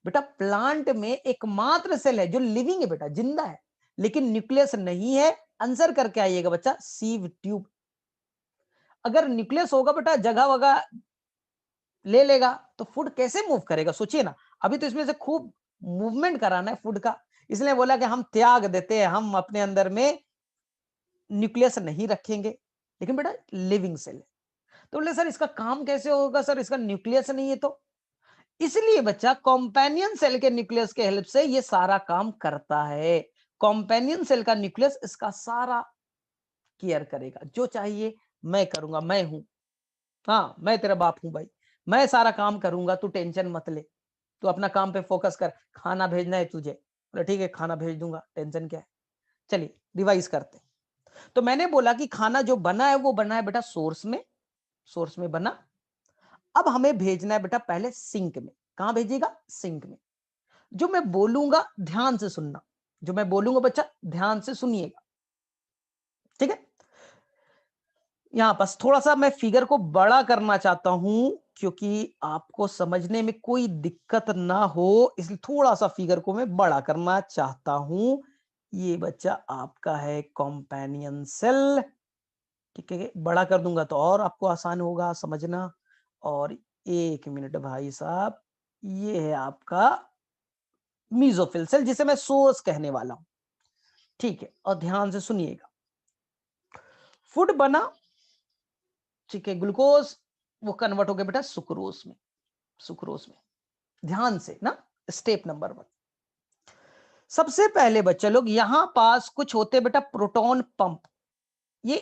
बेटा प्लांट में एकमात्र सेल है जो लिविंग है बेटा, जिंदा है, लेकिन न्यूक्लियस नहीं है। आंसर करके आइएगा बच्चा, सीव ट्यूब। अगर न्यूक्लियस होगा बेटा, जगह वगह ले लेगा तो फूड कैसे मूव करेगा? सोचिए ना, अभी तो इसमें से खूब मूवमेंट कराना है फूड का, इसलिए बोला कि हम त्याग देते हैं, हम अपने अंदर में न्यूक्लियस नहीं रखेंगे, लेकिन बेटा लिविंग सेल है। तो बोले सर इसका काम कैसे होगा, सर इसका न्यूक्लियस नहीं है तो। इसलिए बच्चा कॉम्पेनियन सेल के न्यूक्लियस के हेल्प से ये सारा काम करता है। कॉम्पेनियन सेल का न्यूक्लियस इसका सारा केयर करेगा, जो चाहिए मैं करूंगा, मैं हूं, हाँ मैं तेरा बाप हूं भाई, मैं सारा काम करूंगा, तू टेंशन मत ले, तू अपना काम पे फोकस कर, खाना भेजना है तुझे, बोले ठीक है खाना भेज दूंगा, टेंशन क्या है। चलिए रिवाइज करते हैं। तो मैंने बोला कि खाना जो बना है वो बना है बेटा सोर्स में बना। अब हमें भेजना है बेटा पहले सिंक में। कहां भेजिएगा, सिंक में। जो मैं बोलूंगा ध्यान से सुनना, जो मैं बोलूंगा बच्चा ध्यान से सुनिएगा, ठीक है। यहां बस थोड़ा सा मैं फिगर को बड़ा करना चाहता हूं, क्योंकि आपको समझने में कोई दिक्कत ना हो, इसलिए थोड़ा सा फिगर को मैं बड़ा करना चाहता हूं। ये बच्चा आपका है कॉम्पेनियन सेल, ठीक है। बड़ा कर दूंगा तो और आपको आसान होगा समझना। और 1 मिनट भाई साहब, ये है आपका मीजोफिल सेल, जिसे मैं सोर्स कहने वाला हूं, ठीक है। और ध्यान से सुनिएगा, फूड बना, ठीक है, ग्लूकोज वो कन्वर्ट हो गया बेटा सुक्रोज में, सुक्रोज में। ध्यान से ना, स्टेप नंबर 1। सबसे पहले बच्चे लोग यहां पास कुछ होते बेटा प्रोटॉन पंप। ये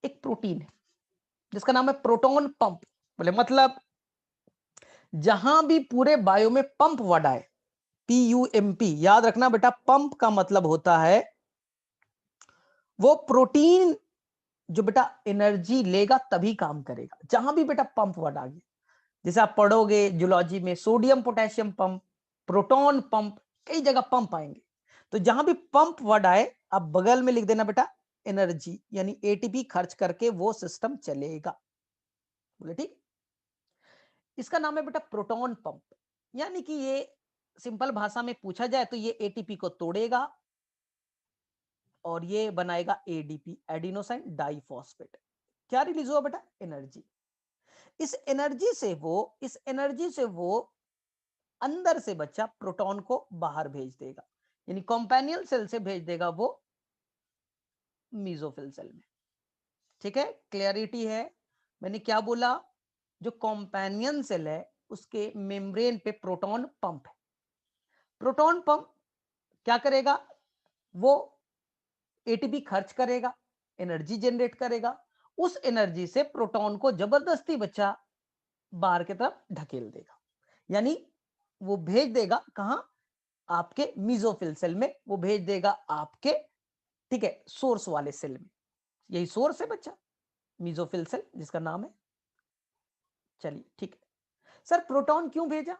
एक प्रोटीन है जिसका नाम है प्रोटॉन पंप। बोले मतलब जहां भी पूरे बायो में पंप वर्ड आए, PUMP, याद रखना बेटा, पंप का मतलब होता है वो प्रोटीन जो बेटा एनर्जी लेगा तभी काम करेगा। जहां भी बेटा पंप वर्ड आ गया, जैसे आप पढ़ोगे जूलॉजी में sodium potassium pump, proton pump, कई जगह पंप आएंगे। तो जहां भी पंप वर्ड आए आप बगल में लिख देना बेटा एनर्जी, यानी ATP खर्च करके वो सिस्टम चलेगा। बोले ठीक। इसका नाम है बेटा प्रोटॉन पंप, यानी कि ये सिंपल भाषा में पूछा जाए तो ये ATP को तोड़ेगा और ये बनाएगा ADP, एडिनोसाइन डाइफॉस्फेट। क्या रिलीज हुआ बेटा, एनर्जी। इस एनर्जी से वो अंदर से बच्चा प्रोटॉन को बाहर भेज देगा, यानी कॉम्पेनियन सेल से भेज देगा वो मीजोफिल सेल में, ठीक है। क्लियरिटी है मैंने क्या बोला, जो कॉम्पेनियन सेल है उसके मेम्ब्रेन पे प्रोटॉन पंप है। प्रोटॉन पंप क्या करेगा, वो ATP खर्च करेगा, एनर्जी जनरेट करेगा, उस एनर्जी से प्रोटॉन को जबरदस्ती बच्चा बाहर की तरफ ढकेल देगा, यानी वो भेज देगा कहां, आपके मीजोफिल सेल में, वो भेज देगा आपके, ठीक है, सोर्स वाले सेल में। यही सोर्स है बच्चा, मीजोफिल सेल जिसका नाम है। चलिए ठीक है सर, प्रोटॉन क्यों भेजा,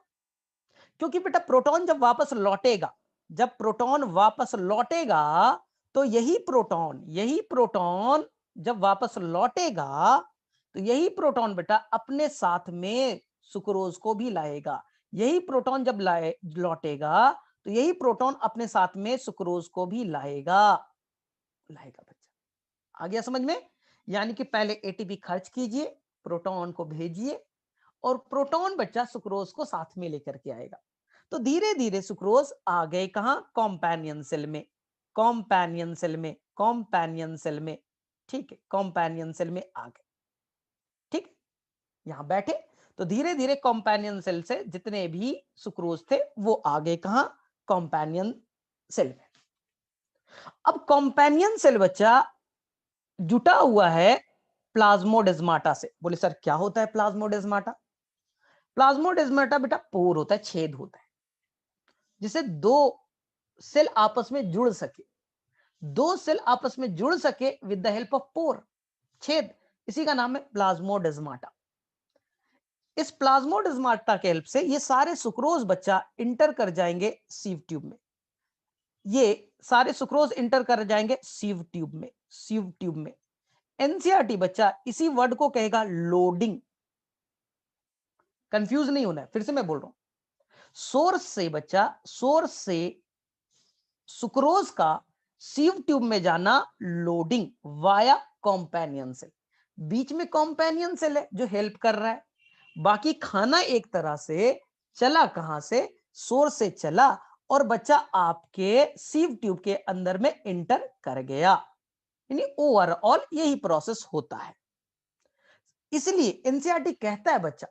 क्योंकि बेटा प्रोटॉन जब वापस लौटेगा, जब प्रोटॉन वापस लौटेगा तो यही प्रोटॉन जब वापस लौटेगा तो यही प्रोटॉन बेटा अपने साथ में सुक्रोज को भी लाएगा। यही प्रोटॉन जब लौटेगा तो यही प्रोटॉन अपने साथ में सुक्रोज को भी लाएगा बच्चा। आ गया समझ में, यानी कि पहले ATP खर्च कीजिए, प्रोटॉन को भेजिए, और प्रोटॉन बच्चा सुक्रोज को साथ में लेकर के आएगा। तो धीरे धीरे सुक्रोज आ गए कहां, कॉम्पेनियन सेल में, ठीक है, कॉम्पेनियन सेल में आ गए, ठीक। यहां बैठे तो धीरे धीरे कॉम्पेनियन सेल से जितने भी सुक्रोज थे वो आ गए कहां, कॉम्पेनियन सेल में। अब कॉम्पेनियन सेल बच्चा जुटा हुआ है प्लाज्मोडेस्माटा से। बोले सर क्या होता है प्लाज्मोडेस्माटा, प्लाज्मोडेस्माटा बेटा पोर होता है, छेद होता है, जिसे दो सेल आपस में जुड़ सके, दो सेल आपस में जुड़ सके with the help of pore, छेद, इसी का नाम है प्लाज्मोडेस्माटा। इस प्लाज्मोडेस्माटा के हेल्प से ये सारे सुक्रोज बच्चा इंटर कर जाएंगे सीव ट्यूब में, ये सारे सुक्रोज इंटर कर जाएंगे सीव ट्यूब में। एनसीईआरटी बच्चा इसी वर्ड को कहेगा लोडिंग, कंफ्यूज नहीं होना है, फिर से मैं बोल रहा हूं, सोर्स से सुक्रोज का सीव ट्यूब में जाना लोडिंग वाया कॉम्पेनियन सेल। बीच में कॉम्पेनियन सेल है जो हेल्प कर रहा है, बाकी खाना एक तरह से चला कहां से, सोर्स से चला और बच्चा आपके सीव ट्यूब के अंदर में इंटर कर गया। यानी ओवरऑल यही प्रोसेस होता है। इसलिए एनसीईआरटी कहता है बच्चा,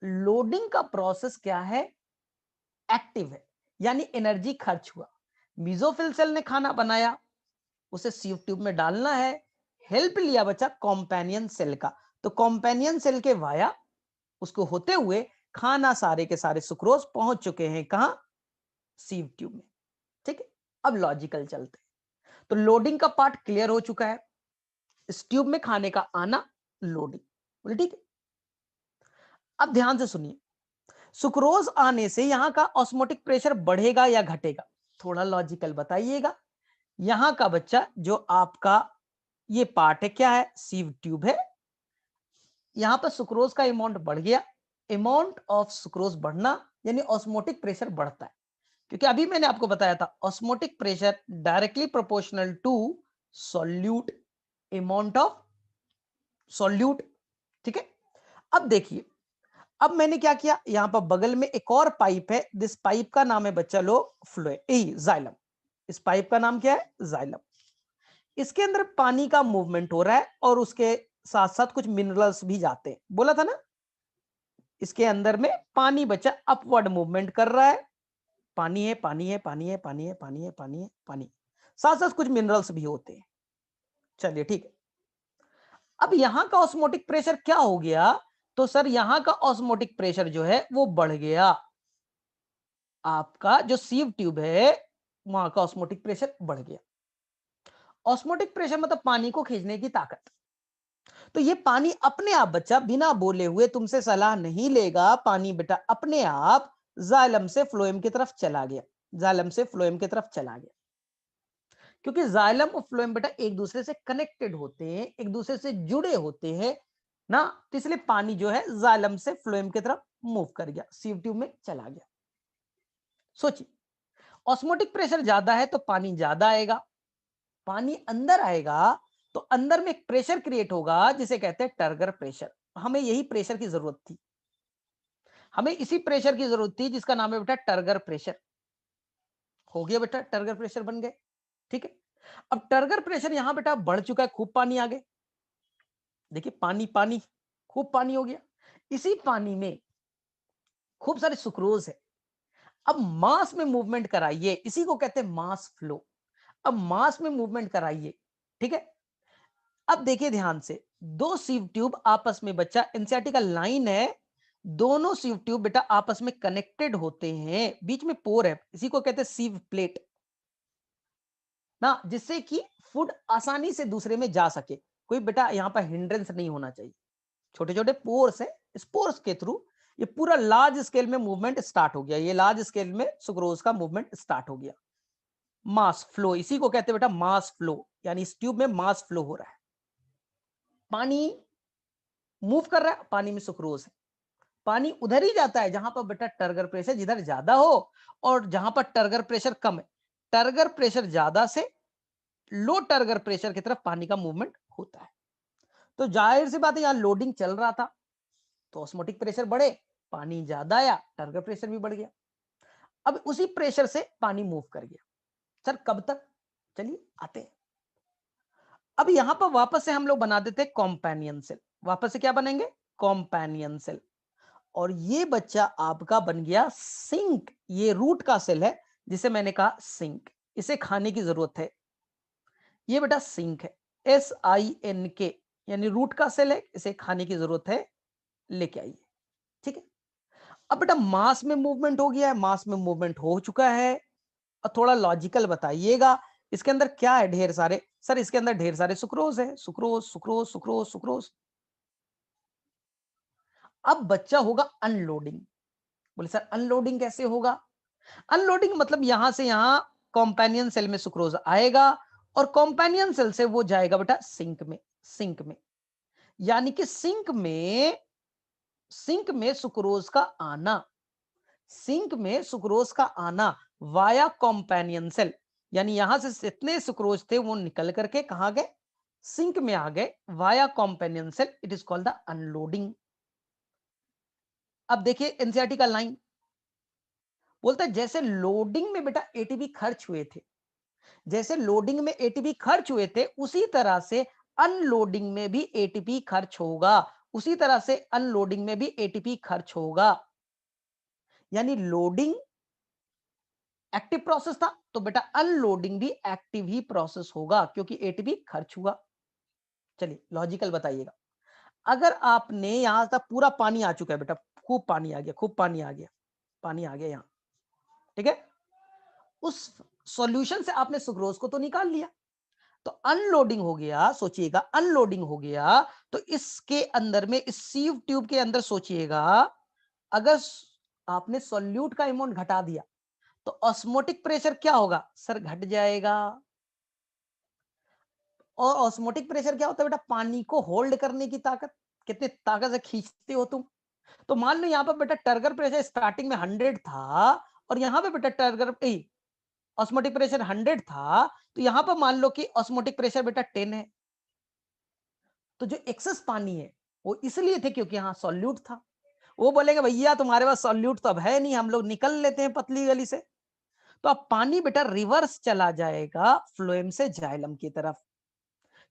लोडिंग का प्रोसेस क्या है, एक्टिव है, यानी एनर्जी खर्च हुआ। मीजोफिल सेल ने खाना बनाया, उसे सीव ट्यूब में डालना है, हेल्प लिया बच्चा कॉम्पेनियन सेल का, तो कॉम्पेनियन सेल के वाया उसको होते हुए खाना सारे के सारे सुक्रोज पहुंच चुके हैं कहां, सीव ट्यूब में। ठीक है, अब लॉजिकल चलते हैं। तो लोडिंग का पार्ट क्लियर हो चुका है, इस ट्यूब में खाने का आना लोडिंग, बोले ठीक है। अब ध्यान से सुनिए, सुक्रोज आने से यहां का ऑस्मोटिक प्रेशर बढ़ेगा या घटेगा, थोड़ा लॉजिकल बताइएगा। यहां का बच्चा जो आपका ये पार्ट है क्या है, सीव ट्यूब है, यहां पर सुक्रोज का अमाउंट बढ़ गया, अमाउंट ऑफ सुक्रोज बढ़ना यानी ऑस्मोटिक प्रेशर बढ़ता है, क्योंकि अभी मैंने आपको बताया था osmotic pressure directly proportional to solute amount of solute. ठीक है, अब देखिए, अब मैंने क्या किया, यहां पर बगल में एक और पाइप है, दिस पाइप का नाम है बच्चा लोग फ्लोएम, जाइलम। इस पाइप का नाम क्या है, जाइलम। इसके अंदर पानी का मूवमेंट हो रहा है और उसके साथ साथ कुछ मिनरल्स भी जाते हैं, बोला था ना। इसके अंदर में पानी बच्चा अपवर्ड मूवमेंट कर रहा है, पानी है पानी है पानी है पानी है पानी है पानी है पानी, साथ साथ कुछ मिनरल्स भी होते हैं। चलिए ठीक है, अब यहां का ऑस्मोटिक प्रेशर क्या हो गया, तो सर यहां का ऑस्मोटिक प्रेशर जो है वो बढ़ गया, आपका जो सीव ट्यूब है वहां का ऑस्मोटिक प्रेशर बढ़ गया। ऑस्मोटिक प्रेशर मतलब पानी को खींचने की ताकत। तो ये पानी अपने आप बच्चा बिना बोले हुए तुमसे सलाह नहीं लेगा, पानी बेटा अपने आप जाइलम से फ्लोएम की तरफ चला गया, जाइलम से फ्लोएम की तरफ चला गया, क्योंकि जाइलम और फ्लोएम बेटा एक दूसरे से कनेक्टेड होते हैं, एक दूसरे से जुड़े होते हैं ना, तो इसलिए पानी जो है जाइलम से फ्लोएम की तरफ मूव कर गया, सीव ट्यूब में चला गया। सोचिए, ऑस्मोटिक प्रेशर ज्यादा है तो पानी ज्यादा आएगा, पानी अंदर आएगा तो अंदर में एक प्रेशर क्रिएट होगा जिसे कहते हैं टर्गर प्रेशर। हमें यही प्रेशर की जरूरत थी, हमें इसी प्रेशर की जरूरत थी जिसका नाम है बेटा टर्गर प्रेशर। हो गया बेटा, टर्गर प्रेशर बन गए। ठीक है, अब टर्गर प्रेशर यहां बेटा बढ़ चुका है, खूब पानी आ गए, देखिए पानी पानी, खूब पानी हो गया, इसी पानी में खूब सारे सुक्रोज है। अब मास में मूवमेंट कराइए, इसी को कहते हैं मास फ्लो। अब मास में मूवमेंट कराइए, ठीक है। अब देखिए ध्यान से, दो सीव ट्यूब आपस में बच्चा, एनसीईआरटी का लाइन है, दोनों सीव ट्यूब बेटा आपस में कनेक्टेड होते हैं, बीच में पोर है, इसी को कहते हैं सीव प्लेट ना, जिससे कि फूड आसानी से दूसरे में जा सके, कोई बेटा यहां पर हिंड्रेंस नहीं होना चाहिए। छोटे छोटे पोर्स है, इस पोर्स के थ्रू ये पूरा लार्ज स्केल में मूवमेंट स्टार्ट हो गया, ये लार्ज स्केल में सुक्रोज का मूवमेंट स्टार्ट हो गया। मास फ्लो, इसी को कहते हैं बेटा मास फ्लो, यानी इस ट्यूब में मास फ्लो हो रहा है, पानी मूव कर रहा है, पानी में सुक्रोज है, पानी उधर ही जाता है जहां पर बेटा टर्गर प्रेशर जिधर ज्यादा हो और जहां पर टर्गर प्रेशर कम है, टर्गर प्रेशर ज्यादा से लो टर्गर प्रेशर की तरफ पानी का मूवमेंट होता है। तो जाहिर सी बात है, यहां लोडिंग चल रहा था तो ऑस्मोटिक प्रेशर बढ़े, पानी ज्यादा आया, टर्गर प्रेशर भी बढ़ गया। अब उसी प्रेशर से पानी मूव कर गया, सर कब तक, चलिए आते हैं। अब यहां पर वापस से हम लोग बना देते हैं कॉम्पेनियन सेल, वापस से क्या बनेंगे, कॉम्पेनियन सेल, और ये बच्चा आपका बन गया सिंक, ये रूट का सेल है जिसे मैंने कहा सिंक, इसे खाने की जरूरत है, ये बेटा सिंक है, SINK, यानी रूट का सेल है, इसे खाने की जरूरत है, लेके आइए। ठीक है, अब बेटा मास में मूवमेंट हो गया है, मास में मूवमेंट हो चुका है, और थोड़ा लॉजिकल बताइएगा, इसके अंदर क्या है, ढेर सारे, सर इसके अंदर ढेर सारे सुक्रोज है, सुक्रोज सुक्रोज सुक्रोज सुक्रोज। अब बच्चा होगा अनलोडिंग, बोले सर अनलोडिंग कैसे होगा, अनलोडिंग मतलब यहां से यहां कॉम्पेनियन सेल में सुक्रोज आएगा और कॉम्पेनियन सेल से वो जाएगा बेटा सिंक में, सिंक में, यानी कि सिंक में सुक्रोज का आना, सिंक में सुक्रोज का आना वाया कॉम्पेनियन सेल, यानी यहां से जितने सुक्रोज थे वो निकल करके कहां गए, सिंक में आ गए via companion cell, it is called the unloading. अब देखिए एनसीईआरटी का लाइन बोलता है जैसे लोडिंग में बेटा एटीपी खर्च हुए थे, जैसे लोडिंग में एटीपी खर्च हुए थे, उसी तरह से अनलोडिंग में भी एटीपी खर्च होगा, उसी तरह से अनलोडिंग में भी एटीपी खर्च होगा। यानी लोडिंग एक्टिव प्रोसेस था, तो बेटा अनलोडिंग भी एक्टिव ही प्रोसेस होगा क्योंकि एटीपी खर्च हुआ। चलिए लॉजिकल बताइएगा, अगर आपने यहां तक पूरा पानी आ चुका है बेटा, खूब पानी आ गया, खूब पानी आ गया, पानी आ गया यहां, ठीक है, उस सॉल्यूशन से आपने सुक्रोज को तो निकाल लिया, तो अनलोडिंग हो गया, सोचिएगा अनलोडिंग हो गया, तो इसके अंदर में इस सीव ट्यूब के अंदर सोचिएगा, अगर आपने सॉल्यूट का अमाउंट घटा दिया तो ऑस्मोटिक प्रेशर क्या होगा सर, घट जाएगा। और ऑस्मोटिक प्रेशर क्या होता है बेटा, पानी को होल्ड करने की ताकत, कितने ताकत से खींचते हो तुम। तो मान लो यहाँ पर बेटा टर्गर प्रेशर स्टार्टिंग में 100 था, और यहाँ पे बेटा टर्गर ऑस्मोटिक प्रेशर 100 था, तो यहाँ पर मान लो कि ऑस्मोटिक प्रेशर बेटा 10 है। तो जो एक्सेस पानी है वो इसलिए थे क्योंकि यहाँ सॉल्यूट था। वो बोलेंगे भैया तुम्हारे पास सॉल्यूट तो अब है नहीं, हम लोग निकल लेते हैं पतली गली से। तो अब पानी बेटा रिवर्स चला जाएगा फ्लोएम से जाइलम की तरफ,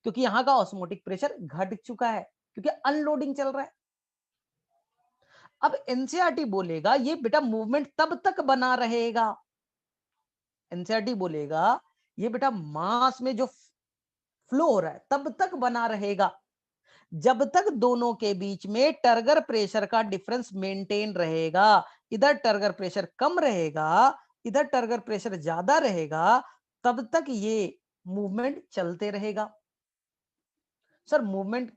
क्योंकि यहाँ का ऑस्मोटिक प्रेशर घट चुका है, क्योंकि अनलोडिंग चल रहा है। अब एनसीईआरटी बोलेगा ये बेटा मूवमेंट तब तक बना रहेगा, एनसीईआरटी बोलेगा ये बेटा मास में जो फ्लो हो रहा है तब तक बना रहेगा जब तक दोनों के बीच में टर्गर प्रेशर का डिफरेंस मेंटेन रहेगा। इधर टर्गर प्रेशर कम रहेगा, इधर टर्गर प्रेशर ज्यादा रहेगा, तब तक ये मूवमेंट चलते रहेगा। सर मूवमेंट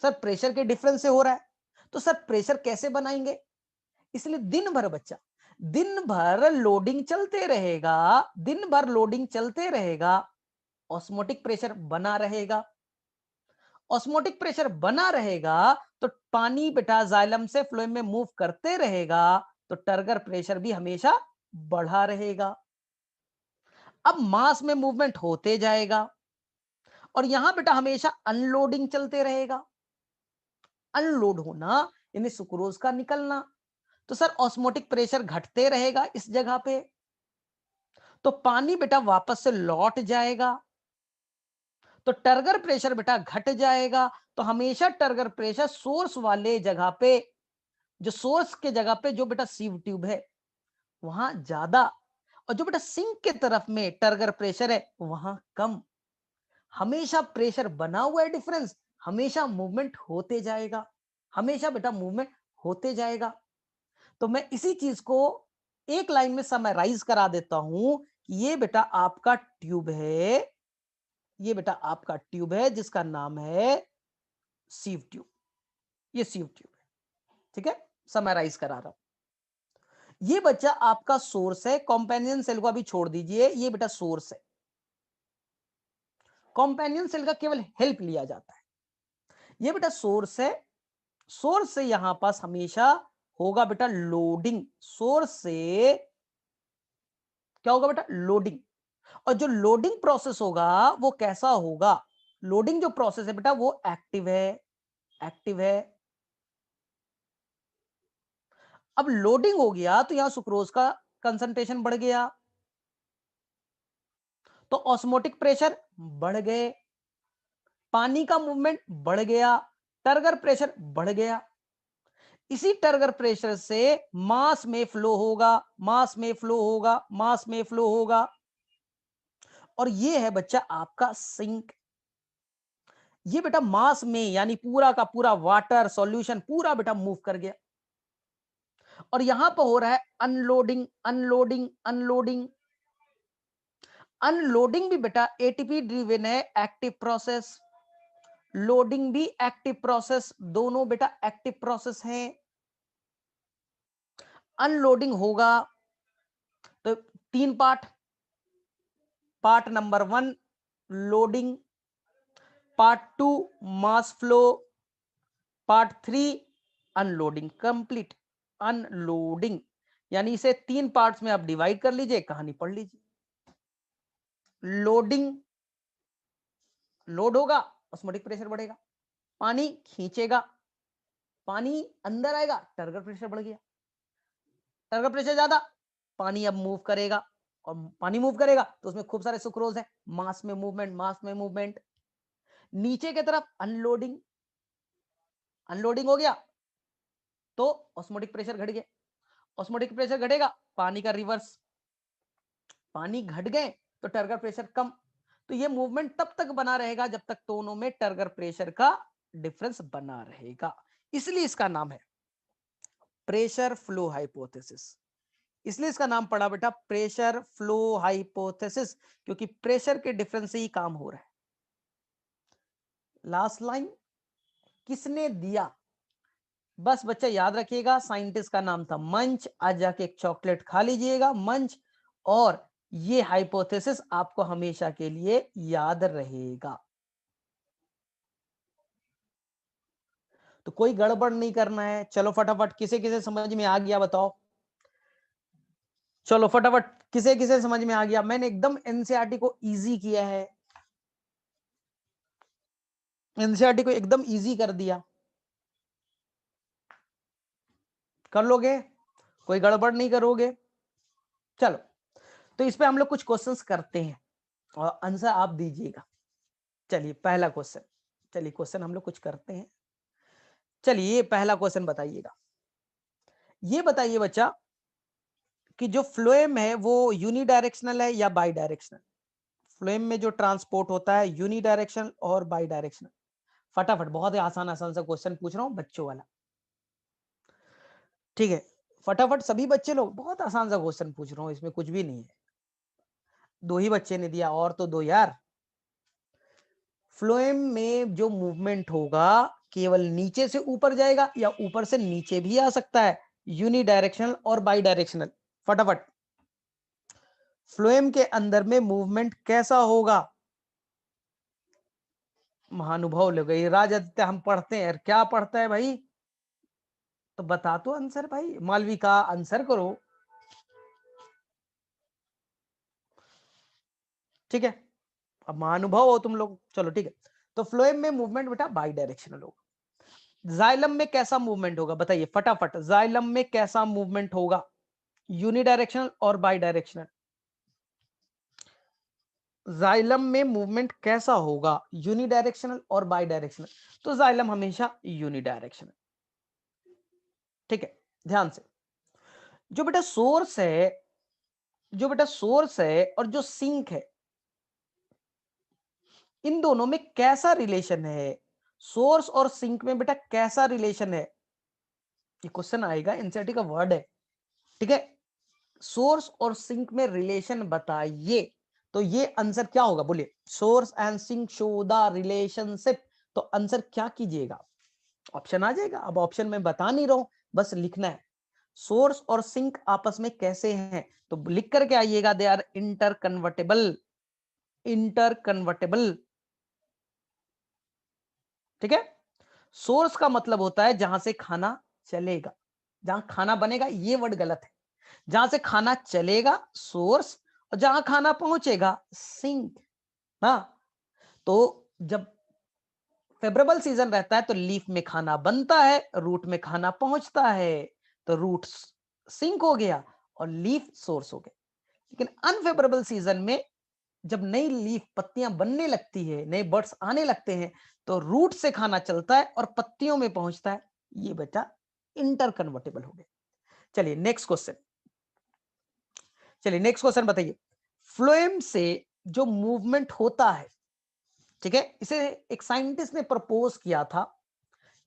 सर प्रेशर के डिफरेंस से हो रहा है, तो सर प्रेशर कैसे बनाएंगे, इसलिए दिन भर बच्चा, दिन भर लोडिंग चलते रहेगा, दिन भर लोडिंग चलते रहेगा, ऑस्मोटिक प्रेशर बना रहेगा। ऑस्मोटिक प्रेशर बना रहेगा तो पानी बेटा जाइलम से फ्लोएम में मूव करते रहेगा, तो टर्गर प्रेशर भी हमेशा बढ़ा रहेगा। अब मास में मूवमेंट होते जाएगा, और यहां बेटा हमेशा अनलोडिंग चलते रहेगा। अनलोड होना यानी सुक्रोज का निकलना, तो सर ऑस्मोटिक प्रेशर घटते रहेगा इस जगह पे, तो पानी बेटा वापस से लौट जाएगा, तो टर्गर प्रेशर बेटा घट जाएगा। तो हमेशा टर्गर प्रेशर सोर्स वाले जगह पे, जो सोर्स के जगह पे जो बेटा सीव ट्यूब है वहां ज्यादा, और जो बेटा सिंक के तरफ में टर्गर प्रेशर है वहां कम। हमेशा प्रेशर बना हुआ है डिफरेंस, हमेशा मूवमेंट होते जाएगा, हमेशा बेटा मूवमेंट होते जाएगा। तो मैं इसी चीज को एक लाइन में समराइज करा देता हूं कि ये बेटा आपका ट्यूब है, ये बेटा आपका ट्यूब है जिसका नाम है सीव ट्यूब, ये सीव ट्यूब है, ठीक है, समराइज करा रहा हूं। ये बच्चा आपका सोर्स है, कॉम्पेनियन सेल को अभी छोड़ दीजिए, ये बेटा सोर्स है, कॉम्पेनियन सेल का केवल हेल्प लिया जाता है। ये बेटा सोर्स है, सोर्स से यहां पास हमेशा होगा बेटा लोडिंग, सोर्स से क्या होगा बेटा लोडिंग, और जो लोडिंग प्रोसेस होगा वो कैसा होगा, लोडिंग जो प्रोसेस है बेटा वो एक्टिव है, एक्टिव है। अब लोडिंग हो गया तो यहां सुक्रोज का कंसंट्रेशन बढ़ गया, तो ऑस्मोटिक प्रेशर बढ़ गए, पानी का मूवमेंट बढ़ गया, टर्गर प्रेशर बढ़ गया। इसी टर्गर प्रेशर से मास में फ्लो होगा, मास में फ्लो होगा, मास में फ्लो होगा, और ये है बच्चा आपका सिंक। ये बेटा मास में यानी पूरा का पूरा वाटर सॉल्यूशन पूरा बेटा मूव कर गया, और यहां पर हो रहा है अनलोडिंग, अनलोडिंग, अनलोडिंग। अनलोडिंग भी बेटा एटीपी ड्रिवन है, एक्टिव प्रोसेस, लोडिंग भी एक्टिव प्रोसेस, दोनों बेटा एक्टिव प्रोसेस हैं। अनलोडिंग होगा तो तीन part, part number 1 loading, part 2 mass flow, part 3 unloading, complete unloading. यानी इसे 3 पार्ट्स में आप डिवाइड कर लीजिए, कहानी पढ़ लीजिए। लोडिंग, लोड होगा ऑस्मोटिक प्रेशर बढ़ेगा, पानी खींचेगा, पानी अंदर आएगा, टर्गर प्रेशर बढ़ गया, टर्गर प्रेशर ज्यादा, पानी अब मूव करेगा, और पानी मूव करेगा तो उसमें खूब सारे सुक्रोज है, मास में मूवमेंट, मास में मूवमेंट। नीचे की तरफ अनलोडिंग, अनलोडिंग हो गया तो ऑस्मोटिक प्रेशर घट गया, ऑस्मोटिक प्रेशर घटेगा, पानी का रिवर्स, पानी घट गए तो टर्गर प्रेशर कम। तो ये मूवमेंट तब तक बना रहेगा जब तक दोनों में टर्गर प्रेशर का डिफरेंस बना रहेगा, इसलिए इसका नाम है प्रेशर फ्लो हाइपोथेसिस। इसलिए इसका नाम पड़ा बेटा प्रेशर फ्लो हाइपोथेसिस, क्योंकि प्रेशर के डिफरेंस से ही काम हो रहा है। लास्ट लाइन किसने दिया, बस बच्चा याद रखिएगा, साइंटिस्ट का नाम था मंच। आज जाके एक चॉकलेट खा लीजिएगा मंच, और ये हाइपोथेसिस आपको हमेशा के लिए याद रहेगा। तो कोई गड़बड़ नहीं करना है। चलो फटाफट, किसे किसे समझ में आ गया बताओ, चलो फटाफट किसे किसे समझ में आ गया। मैंने एकदम एनसीईआरटी को इजी किया है, एनसीईआरटी को एकदम इजी कर दिया, कर लोगे, कोई गड़बड़ नहीं करोगे। चलो तो इस पे हम लोग कुछ क्वेश्चंस करते हैं और आंसर आप दीजिएगा। चलिए पहला क्वेश्चन, चलिए क्वेश्चन हम लोग कुछ करते हैं। चलिए पहला क्वेश्चन बताइएगा, ये बताइए बच्चा कि जो फ्लोएम है वो यूनिडायरेक्शनल है या बाई डायरेक्शनल। फ्लोएम में जो ट्रांसपोर्ट होता है यूनिडायरेक्शनल और बाई डायरेक्शनल। फटाफट, बहुत ही आसान आसान सा क्वेश्चन पूछ रहा हूं बच्चों वाला, ठीक है। फटाफट सभी बच्चे लोग, बहुत आसान सा क्वेश्चन पूछ रहा हूं, इसमें कुछ भी नहीं है। दो ही बच्चे ने दिया, और तो दो यार। फ्लोएम में जो मूवमेंट होगा केवल नीचे से ऊपर जाएगा या ऊपर से नीचे भी आ सकता है, यूनिडायरेक्शनल और बाई डायरेक्शनल। फटाफट, फ्लोएम के अंदर में मूवमेंट कैसा होगा। महानुभाव लोग, ये राजआदित्य हम पढ़ते हैं, क्या पढ़ता है भाई, तो बता तो आंसर भाई, मालविका आंसर करो, ठीक है। अब महानुभाव हो तुम लोग, चलो ठीक है। तो फ्लोएम में मूवमेंट बेटा बाई डायरेक्शनल होगा। जाइलम में कैसा मूवमेंट होगा बताइए फटाफट, जाइलम में कैसा मूवमेंट होगा, यूनिडायरेक्शनल और बाई डायरेक्शनल। जाइलम में मूवमेंट कैसा होगा, यूनिडायरेक्शनल और बाई डायरेक्शनल। तो जाइलम हमेशा यूनिडायरेक्शनल, ठीक है। ध्यान से, जो बेटा सोर्स है, जो बेटा सोर्स है और जो सिंक है, इन दोनों में कैसा रिलेशन है, सोर्स और सिंक में बेटा कैसा रिलेशन है। ये क्वेश्चन आएगा, एनसीईआरटी का वर्ड है, ठीक है। सोर्स और सिंक में रिलेशन बताइए, तो ये आंसर क्या होगा बोलिए, source and sink show the relationship. तो आंसर क्या कीजिएगा, ऑप्शन आ जाएगा। अब ऑप्शन में बता नहीं रहा हूं, बस लिखना है, सोर्स और सिंक आपस में कैसे हैं, तो लिख करके आइएगा, they are inter convertible, inter convertible, ठीक है। सोर्स का मतलब होता है जहां से खाना चलेगा, जहां खाना बनेगा, ये वर्ड गलत है। जहां से खाना चलेगा सोर्स, और जहां खाना पहुंचेगा सिंक। हाँ, तो जब फेवरेबल सीजन रहता है तो लीफ में खाना बनता है, रूट में खाना पहुंचता है, तो रूट सिंक हो गया और लीफ सोर्स हो गया। लेकिन अनफेवरेबल सीजन में जब नई लीफ पत्तियां बनने लगती है, नए बर्ड्स आने लगते हैं, तो रूट से खाना चलता है और पत्तियों में पहुंचता है। ये बेटा इंटर कन्वर्टेबल हो गया। चलिए नेक्स्ट क्वेश्चन, चलिए नेक्स्ट क्वेश्चन बताइए, फ्लोएम से जो मूवमेंट होता है, ठीक है, इसे एक साइंटिस्ट ने प्रपोज किया था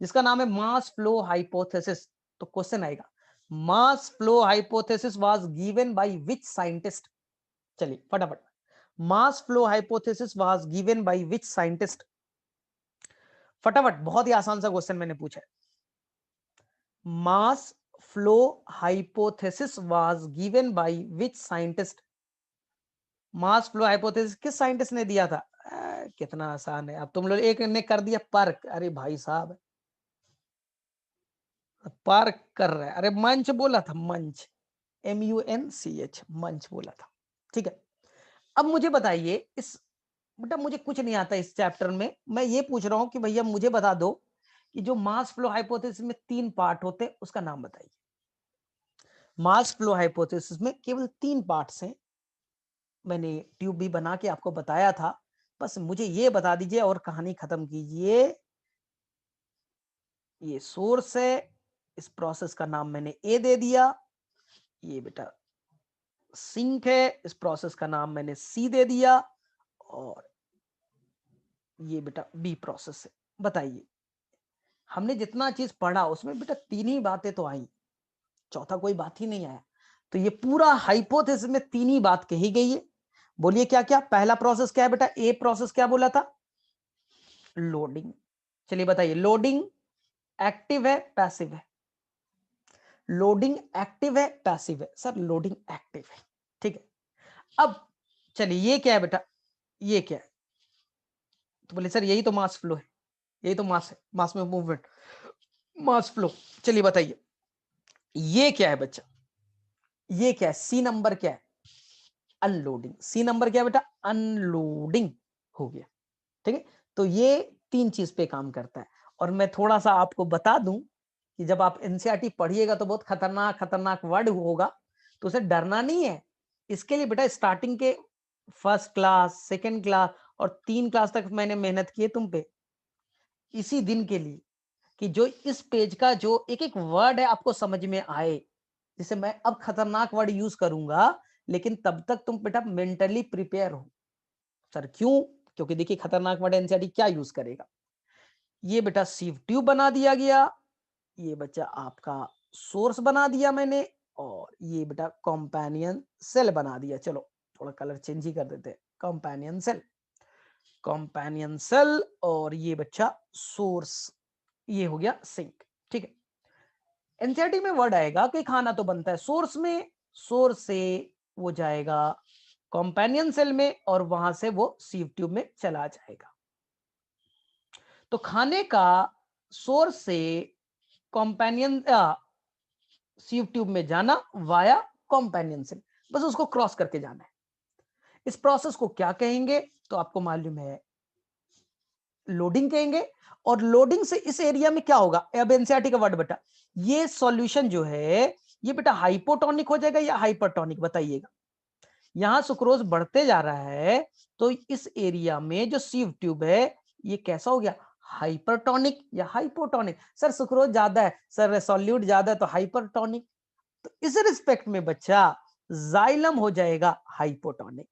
जिसका नाम है मास फ्लो हाइपोथेसिस। तो क्वेश्चन आएगा, mass flow hypothesis was given by which scientist. चलिए फटाफट, mass flow hypothesis was given by which scientist. फटाफट, बहुत ही आसान सा क्वेश्चन मैंने पूछा है, mass flow hypothesis was given by which scientist. Mass flow hypothesis किस साइंटिस्ट ने दिया था। कितना आसान है, अब तुम लोग एक ने कर दिया पर्क, अरे भाई साहब पर्क कर रहा है, अरे मंच बोला था, मंच, MUNCH, मंच बोला था, ठीक है। अब मुझे बताइए, इस बेटा मुझे कुछ नहीं आता इस चैप्टर में, मैं ये पूछ रहा हूं कि भैया मुझे बता दो कि जो मास फ्लो हाइपोथेसिस में 3 पार्ट होते हैं उसका नाम बताइए। मास फ्लो हाइपोथेसिस में केवल 3 पार्ट्स हैं, मैंने ट्यूब भी बना के आपको बताया था। बस मुझे ये बता दीजिए और कहानी खत्म कीजिए। ये सोर्स है, इस प्रोसेस का नाम मैंने ए दे दिया। ये बेटा सिंक है, इस प्रोसेस का नाम मैंने सी दे दिया। और ये बेटा बी प्रोसेस है। बताइए, हमने जितना चीज पढ़ा उसमें बेटा तीन ही बातें तो आई, चौथा कोई बात ही नहीं आया। तो ये पूरा हाइपोथेसिस में तीन ही बात कही गई है। बोलिए क्या क्या। पहला प्रोसेस क्या है बेटा, ए प्रोसेस क्या बोला था, लोडिंग। चलिए बताइए, लोडिंग एक्टिव है पैसिव है, लोडिंग एक्टिव है पैसिव है, सर लोडिंग एक्टिव है। ठीक है, अब चलिए ये क्या है बेटा, ये क्या है, तो बोले सर यही तो मास फ्लो है, यही तो मास है, मास में मूवमेंट, मास फ्लो। चलिए बताइए ये क्या है बच्चा, ये क्या है, सी नंबर क्या है, अनलोडिंग। सी नंबर क्या है बेटा, अनलोडिंग हो गया। ठीक है, तो ये तीन चीज पे काम करता है। और मैं थोड़ा सा आपको बता दूं कि जब आप एनसीईआरटी पढ़िएगा तो बहुत खतरनाक खतरनाक वर्ड होगा, तो उसे डरना नहीं है। इसके लिए बेटा स्टार्टिंग के फर्स्ट क्लास, सेकंड क्लास और 3 क्लास तक मैंने मेहनत की है तुम पे, इसी दिन के लिए, कि जो इस पेज का जो एक एक वर्ड है आपको समझ में आए। जैसे मैं अब खतरनाक वर्ड यूज करूंगा, लेकिन तब तक तुम बेटा मेंटली प्रिपेयर हो। सर क्यों, क्योंकि देखिए खतरनाक वर्ड एनसीईआरटी क्या यूज करेगा। ये बेटा सीव ट्यूब बना दिया गया, ये बच्चा आपका सोर्स बना दिया मैंने, और ये बेटा कंपेनियन सेल बना दिया। चलो थोड़ा कलर चेंज ही कर देते हैं, कंपेनियन सेल, कंपेनियन सेल। और ये बच्चा सोर्स, ये हो गया सिंक। ठीक है, एनसीईआरटी में वर्ड आएगा कि खाना तो बनता है सोर्स में, सोर्स से वो जाएगा कंपेनियन सेल में, और वहां से वो सीव ट्यूब में चला जाएगा। तो खाने का सोर्स से कंपेनियन सीव ट्यूब में जाना वाया कंपेनियन सेल, बस उसको क्रॉस करके जाना है। इस प्रोसेस को क्या कहेंगे, तो आपको मालूम है लोडिंग कहेंगे। और लोडिंग से इस एरिया में क्या होगा, अब एनसीईआरटी का वर्ड बेटा, ये सॉल्यूशन जो है ये बेटा हाइपोटोनिक हो जाएगा या हाइपरटोनिक, बताइएगा। यहां सुक्रोज बढ़ते जा रहा है, तो इस एरिया में जो सीव ट्यूब है ये कैसा हो गया, हाइपरटोनिक या हाइपोटोनिक। सर सुक्रोज ज्यादा है, सर सॉल्यूट ज्यादा है तो हाइपरटोनिक। तो इस रिस्पेक्ट में बच्चा जाइलम हो जाएगा हाइपोटोनिक,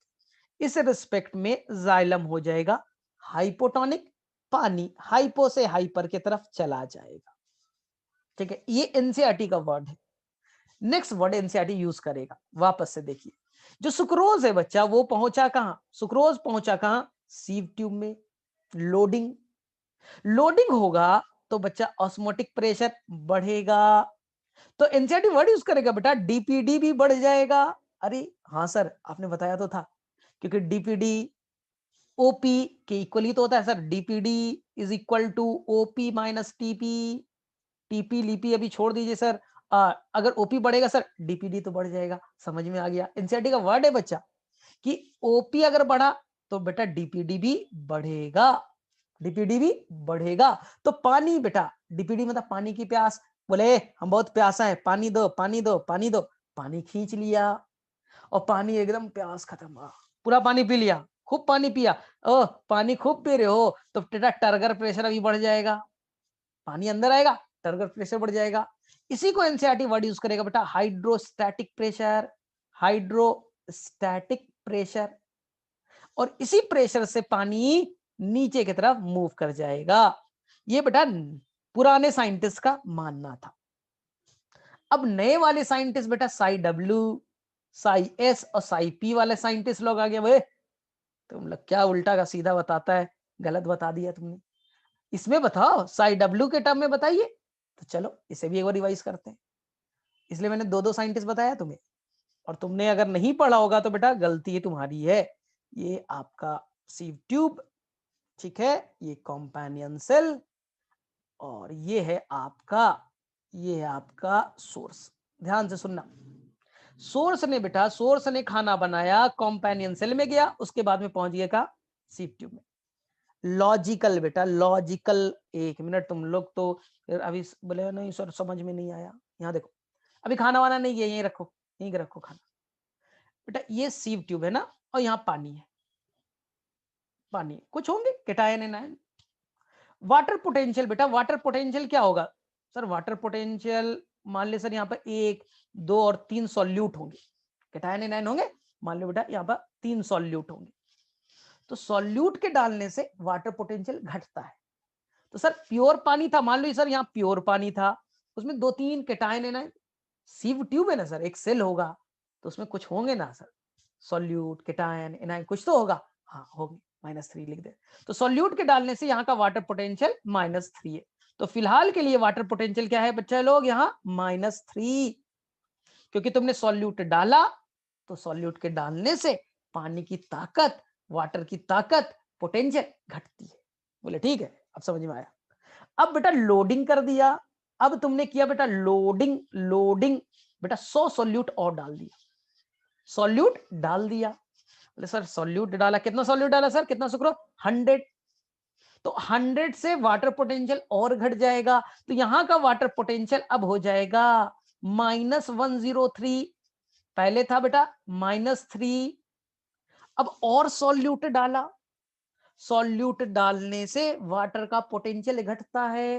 इस रिस्पेक्ट में जाइलम हो जाएगा हाइपोटोनिक। पानी हाइपो से हाइपर की तरफ चला जाएगा। ठीक है, ये एनसीईआरटी का वर्ड है। नेक्स्ट वर्ड एनसीईआरटी यूज करेगा, वापस से देखिए, जो सुक्रोज है बच्चा वो पहुंचा कहां, सुक्रोज पहुंचा कहां, सीव ट्यूब में। लोडिंग, लोडिंग होगा तो बच्चा ऑस्मोटिक प्रेशर बढ़ेगा, तो एनसीईआरटी वर्ड यूज करेगा बेटा डीपीडी भी बढ़ जाएगा। अरे हाँ सर आपने बताया तो था, क्योंकि डीपीडी ओपी के इक्वली तो होता है sir, DPD is equal to OP minus TP. TP लीपी अभी छोड़ दीजिए सर, अगर ओपी बढ़ेगा सर डीपीडी तो बढ़ जाएगा। समझ में आ गया, एनसीईआरटी का वर्ड है बच्चा कि ओपी अगर बढ़ा तो बेटा डीपीडी भी बढ़ेगा, डीपीडी भी बढ़ेगा। तो पानी बेटा, डीपीडी मतलब पानी की प्यास, बोले हम बहुत प्यासा है, पानी दो पानी दो पानी दो, पानी खींच लिया और पानी एकदम प्यास खत्म, पूरा पानी पी लिया, खूब पानी पिया। ओह पानी खूब पी रहे हो तो बेटा टर्गर प्रेशर अभी बढ़ जाएगा, पानी अंदर आएगा टर्गर प्रेशर बढ़ जाएगा। इसी को एनसीईआरटी वर्ड यूज करेगा बेटा हाइड्रोस्टैटिक प्रेशर, हाइड्रोस्टैटिक प्रेशर। और इसी प्रेशर से पानी नीचे की तरफ मूव कर जाएगा। ये बेटा पुराने साइंटिस्ट का मानना था। अब नए वाले साइंटिस्ट बेटा साई डब्ल्यू, साई एस और साई पी वाले साइंटिस्ट लोग आ गए। भाई तुम लोग क्या उल्टा का सीधा बताता है, गलत बता दिया तुमने। इसमें बताओ साई डब्ल्यू के टर्म में बताइए, तो चलो इसे भी एक बार रिवाइज करते हैं। इसलिए मैंने दो दो साइंटिस्ट बताया तुम्हें, और तुमने अगर नहीं पढ़ा होगा तो बेटा गलती है तुम्हारी है। ये आपका सीव ट्यूब, ठीक है, ये कंपेनियन सेल, और ये है आपका सोर्स। ध्यान से सुनना, सोर्स ने बेटा, सोर्स ने खाना बनाया, कंपेनियन सेल में गया, उसके बाद में पहुंच गया का सीव ट्यूब में। लॉजिकल बेटा लॉजिकल, एक मिनट तुम लोग तो फिर अभी बोले नहीं सर समझ में नहीं आया। यहाँ देखो, अभी खाना वाना नहीं गया, यहीं रखो, यहीं रखो खाना। बेटा ये सीव ट्यूब है ना, और यहाँ पानी है, पानी कुछ होंगे कैटायन एनायन। वाटर पोटेंशियल बेटा, वाटर पोटेंशियल क्या होगा सर? वाटर पोटेंशियल मान ले सर यहाँ पर 1 2 और 3 सॉल्यूट होंगे, कैटायन एनायन होंगे। मान लो बेटा यहाँ पर 3 सॉल्यूट होंगे, तो सॉल्यूट के डालने से वाटर पोटेंशियल घटता है। तो सर प्योर पानी था, मान लो सर यहाँ प्योर पानी था, उसमें 2-3 कैटायन एनायन, सीव ट्यूब है ना सर, एक सेल होगा तो उसमें कुछ होंगे ना सर, सॉल्यूट कैटायन एनायन कुछ तो होगा, हाँ होंगे, -3 लिख दे। तो सॉल्यूट के डालने से यहाँ का वाटर पोटेंशियल -3 है। तो फिलहाल के लिए वाटर पोटेंशियल क्या है बच्चा लोग, यहाँ -3, क्योंकि तुमने सॉल्यूट डाला तो सॉल्यूट के डालने से पानी की ताकत, वाटर की ताकत, पोटेंशियल घटती है। बोले ठीक है, अब समझ में आया। अब बेटा लोडिंग कर दिया, अब तुमने किया बेटा लोडिंग, लोडिंग बेटा 100 सॉल्यूट और डाल दिया, सॉल्यूट डाल दिया। बोले सर सॉल्यूट डाला, कितना सॉल्यूट डाला सर, कितना सुक्रो, 100। तो 100 से वाटर पोटेंशियल और घट जाएगा, तो यहां का वाटर पोटेंशियल अब हो जाएगा -103। पहले था बेटा -3, अब और सॉल्यूट डाला, सॉल्यूट डालने से वाटर का पोटेंशियल घटता है।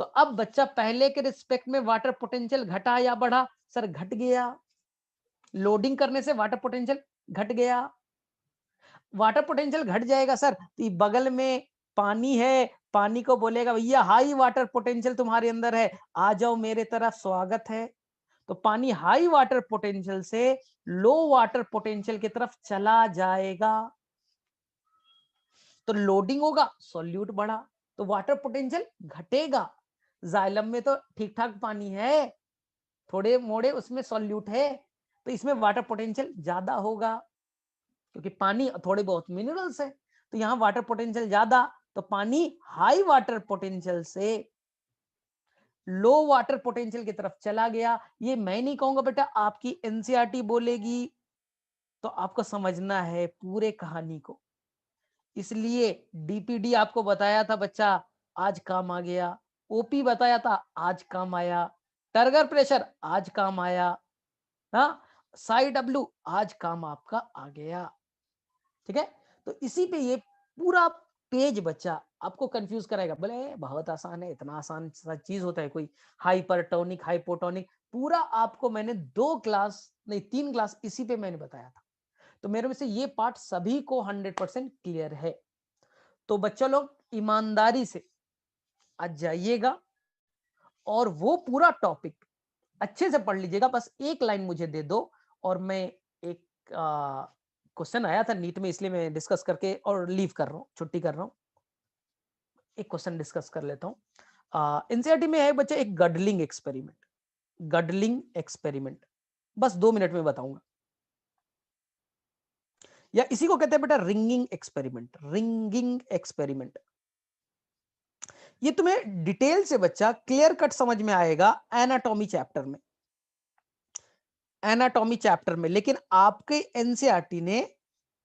तो अब बच्चा पहले के रिस्पेक्ट में वाटर पोटेंशियल घटा या बढ़ा, सर घट गया, लोडिंग करने से वाटर पोटेंशियल घट गया। वाटर पोटेंशियल घट जाएगा सर, तो बगल में पानी है, पानी को बोलेगा भैया हाई वाटर पोटेंशियल तुम्हारे अंदर है, आ जाओ मेरे तरफ, स्वागत है। तो पानी हाई वाटर पोटेंशियल से लो वाटर पोटेंशियल की तरफ चला जाएगा, तो लोडिंग होगा, सॉल्यूट बढ़ा, तो वाटर पोटेंशियल घटेगा। जाइलम में तो ठीक ठाक पानी है, थोड़े मोड़े उसमें सॉल्यूट है, तो इसमें वाटर पोटेंशियल ज्यादा होगा, क्योंकि पानी थोड़े बहुत मिनरल्स है, तो यहाँ वाटर पोटेंशियल ज्यादा, तो पानी हाई वाटर पोटेंशियल से लो वाटर पोटेंशियल की तरफ चला गया। ये मैं नहीं कहूंगा बेटा, आपकी एनसीईआरटी बोलेगी, तो आपको समझना है पूरे कहानी को। इसलिए डीपीडी आपको बताया था बच्चा, आज काम आ गया, ओपी बताया था आज काम आया, टर्गर प्रेशर आज काम आया, हाँ साई डब्ल्यू आज काम आपका आ गया। ठीक है, तो इसी पे ये पूरा पेज बच्चा आपको कंफ्यूज कराएगा, बोले बहुत आसान है, इतना आसान सा चीज होता है कोई, हाइपरटोनिक हाइपोटोनिक, पूरा आपको मैंने 2 क्लास नहीं 3 क्लास इसी पे मैंने बताया था। तो मेरे में से ये पार्ट सभी को 100% क्लियर है। तो बच्चा लोग ईमानदारी से आज जाइएगा और वो पूरा टॉपिक अच्छे से पढ़ लीजिएगा, बस एक लाइन मुझे दे दो, और मैं एक क्वेश्चन आया था नीट में, इसलिए मैं डिस्कस करके और लीव कर रहा हूँ, छुट्टी कर रहा हूँ, एक क्वेश्चन डिस्कस कर लेता हूँ। एनसीईआरटी में है बच्चे एक गडलिंग एक्सपेरिमेंट, गडलिंग एक्सपेरिमेंट, बस 2 मिनट में बताऊंगा, या इसी को कहते हैं बेटा रिंगिंग एक्सपेरिमेंट, रिंगिंग एक्सपेरिमेंट। ये तुम्हें डिटेल से बच्चा क्लियर कट समझ में आएगा एनाटॉमी चैप्टर में, एनाटॉमी चैप्टर में, लेकिन आपके एनसीईआरटी ने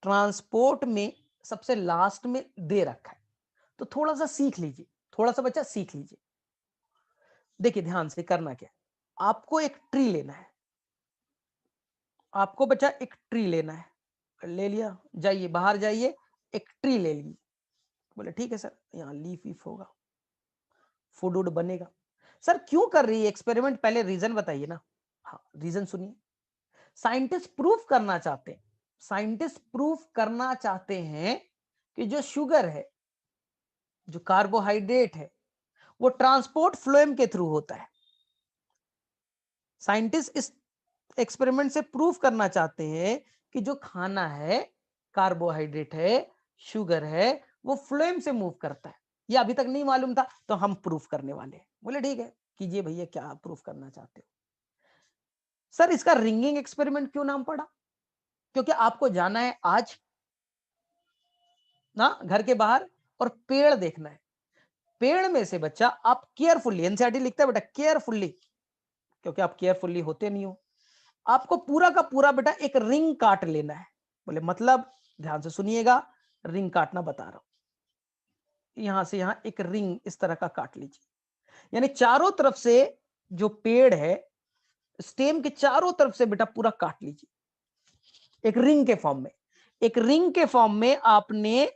ट्रांसपोर्ट में सबसे लास्ट में दे रखा है, तो थोड़ा सा सीख लीजिए, थोड़ा सा बच्चा सीख लीजिए। देखिए ध्यान से करना क्या है, आपको एक ट्री लेना है, आपको बच्चा एक ट्री लेना है, ले लिया, जाइए बाहर जाइए, एक ट्री ले लीजिए। बोले ठीक है सर, यहाँ लीफ वीफ होगा, फूड वूड बनेगा। सर क्यों कर रही है एक्सपेरिमेंट, पहले रीजन बताइए ना। हाँ रीजन सुनिए, साइंटिस्ट प्रूफ करना चाहते हैं, साइंटिस्ट प्रूफ करना चाहते हैं कि जो शुगर है, जो कार्बोहाइड्रेट है, वो ट्रांसपोर्ट फ्लोएम के थ्रू होता है। साइंटिस्ट इस एक्सपेरिमेंट से प्रूफ करना चाहते हैं कि जो खाना है, कार्बोहाइड्रेट है, शुगर है, वो फ्लोएम से मूव करता है। ये अभी तक नहीं मालूम था, तो हम प्रूफ करने वाले हैं। बोले ठीक है, कीजिए भैया, क्या प्रूफ करना चाहते हो। सर इसका रिंगिंग एक्सपेरिमेंट क्यों नाम पड़ा, क्योंकि आपको जाना है आज ना घर के बाहर और पेड़ देखना है, पेड़ में से बच्चा आप केयरफुली, एनसीईआरटी लिखता है बेटा केयरफुली, क्योंकि आप केयरफुली होते नहीं हो, आपको पूरा का पूरा बेटा एक रिंग काट लेना है। बोले मतलब, ध्यान से सुनिएगा, रिंग काटना बता रहा हूं, यहां से यहां एक रिंग इस तरह का काट लीजिए, यानी चारों तरफ से जो पेड़ है, स्टेम के चारों तरफ से बेटा पूरा काट लीजिए एक रिंग के फॉर्म में। एक रिंग के फॉर्म में आपने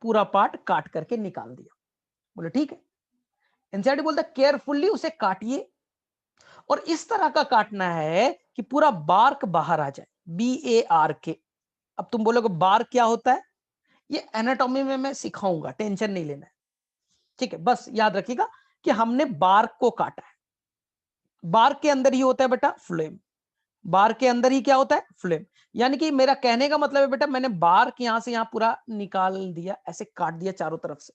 पूरा पार्ट काट करके निकाल दिया। बोले ठीक है। एनसीईआरटी बोलता है केयरफुली उसे काटिए और इस तरह का काटना है कि पूरा बार्क बाहर आ जाए, BARK। अब तुम बोलोगे बार्क क्या होता है? ये एनाटॉमी में मैं सिखाऊंगा, टेंशन नहीं लेना है, ठीक है। बस याद रखिएगा कि हमने बार्क को काटा है। बार्क के अंदर ही होता है बेटा फ्लोएम, बार्क के अंदर ही क्या होता है? फ्लोएम। यानी कि मेरा कहने का मतलब है बेटा, मैंने बार्क यहां से यहां पूरा निकाल दिया, ऐसे काट दिया चारों तरफ से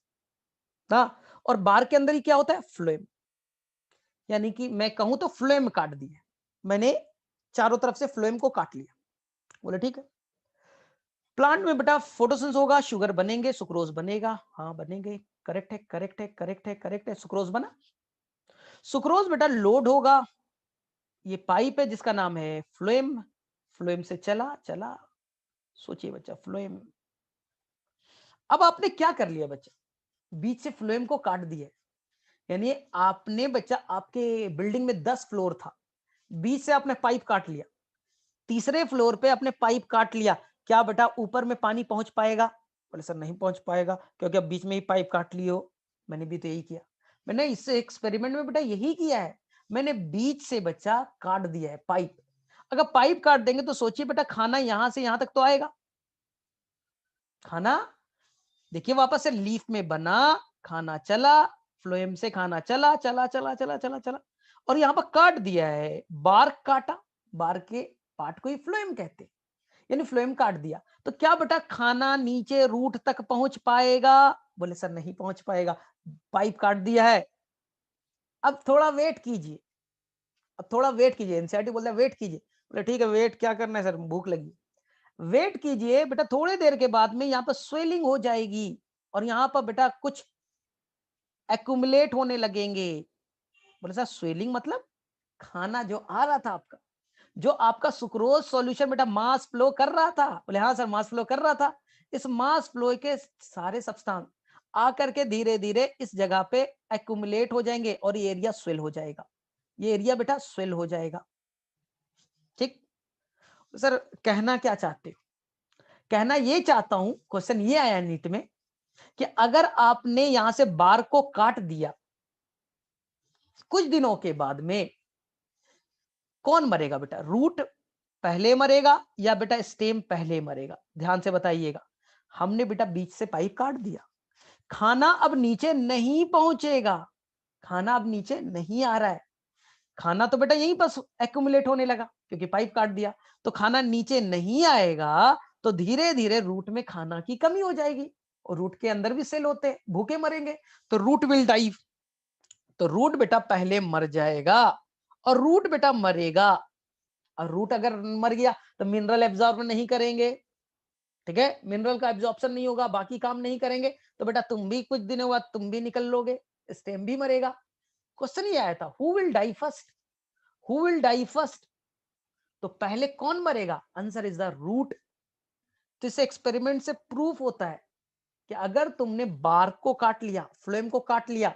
ना, और बार्क के अंदर ही क्या होता है? फ्लोएम। यानी कि मैं कहूं तो फ्लोएम काट दिया, मैंने चारों तरफ से फ्लोएम को काट लिया। बोले ठीक है। प्लांट में बेटा फोटोसिंथेसिस होगा, शुगर बनेंगे, सुक्रोज बनेगा, हाँ बनेंगे, करेक्ट है, करेक्ट है, करेक्ट है, करेक्ट है, सुक्रोज बना। सुक्रोज बेटा लोड होगा, ये पाइप है जिसका नाम है फ्लोएम, फ्लोएम से चला चला, सोचिए बच्चा, फ्लोएम। अब आपने क्या कर लिया बच्चा? बीच से फ्लोएम को काट दिया, यानी आपने बच्चा, आपके बिल्डिंग में 10 फ्लोर था, बीच से आपने पाइप काट लिया, तीसरे फ्लोर पे आपने पाइप काट लिया, क्या बेटा ऊपर में पानी पहुंच पाएगा? बोले सर नहीं पहुंच पाएगा, क्योंकि अब बीच में ही पाइप काट लियो। मैंने भी तो यही किया, मैंने इस एक्सपेरिमेंट में बेटा यही किया है, मैंने बीच से बच्चा काट दिया है पाइप। अगर पाइप काट देंगे तो सोचिए बेटा, खाना यहां से यहां तक तो आएगा, खाना देखिए वापस से लीफ में बना, खाना चला, फ्लोएम से खाना चला चला चला चला चला चला, और यहां पर काट दिया है, बार्क काटा, बार्क के पार्ट को ही फ्लोएम कहते हैं, यानी फ्लोएम काट दिया, तो क्या बेटा खाना नीचे रूट तक पहुंच पाएगा? बोले सर नहीं पहुंच पाएगा, पाइप काट दिया है। अब थोड़ा वेट कीजिए, अब थोड़ा वेट कीजिए, एनसीईआरटी बोलता है वेट कीजिए। बोले ठीक है, वेट क्या करना है सर, भूख लगी। वेट कीजिए बेटा, थोड़ी देर के बाद में यहाँ पर स्वेलिंग हो जाएगी, और यहाँ पर बेटा कुछ एक्यूमुलेट होने लगेंगे। बोले सर स्वेलिंग मतलब? खाना जो आ रहा था आपका, जो आपका सुक्रोज सॉल्यूशन बेटा मास फ्लो कर रहा था। बोले हाँ सर मास फ्लो कर रहा था, इस मास फ्लो के सारे सब्सटेंस आकर के धीरे धीरे इस जगह पे एक्यूमुलेट हो जाएंगे और ये एरिया स्वेल हो जाएगा, ये एरिया बेटा स्वेल हो जाएगा, ठीक। सर कहना क्या चाहते हो? कहना ये चाहता हूं, क्वेश्चन ये आया नीट में कि अगर आपने यहां से बार को काट दिया, कुछ दिनों के बाद में कौन मरेगा बेटा? रूट पहले मरेगा या बेटा स्टेम पहले मरेगा? ध्यान से बताइएगा। हमने बेटा बीच से पाइप काट दिया, खाना अब नीचे नहीं पहुंचेगा, खाना अब नीचे नहीं आ रहा है, खाना तो बेटा यहीं पर एक्यूमुलेट होने लगा क्योंकि पाइप काट दिया, तो खाना नीचे नहीं आएगा, तो धीरे धीरे रूट में खाना की कमी हो जाएगी, और रूट के अंदर भी सेल होते हैं, भूखे मरेंगे, तो रूट विल डाई। तो रूट बेटा पहले मर जाएगा, और रूट बेटा मरेगा, और रूट अगर मर गया तो मिनरल एब्जॉर्ब नहीं करेंगे, ठीक है, मिनरल का एब्जॉर्प्शन नहीं होगा, बाकी काम नहीं करेंगे, तो बेटा तुम भी कुछ दिनों बाद तुम भी निकल लोगे, स्टेम भी मरेगा। क्वेश्चन ये आया था, who will die first, who will die first, तो पहले कौन मरेगा? Answer is the root. तो इस एक्सपेरिमेंट से प्रूफ होता है कि अगर तुमने बार्क को काट लिया, फ्लोएम को काट लिया,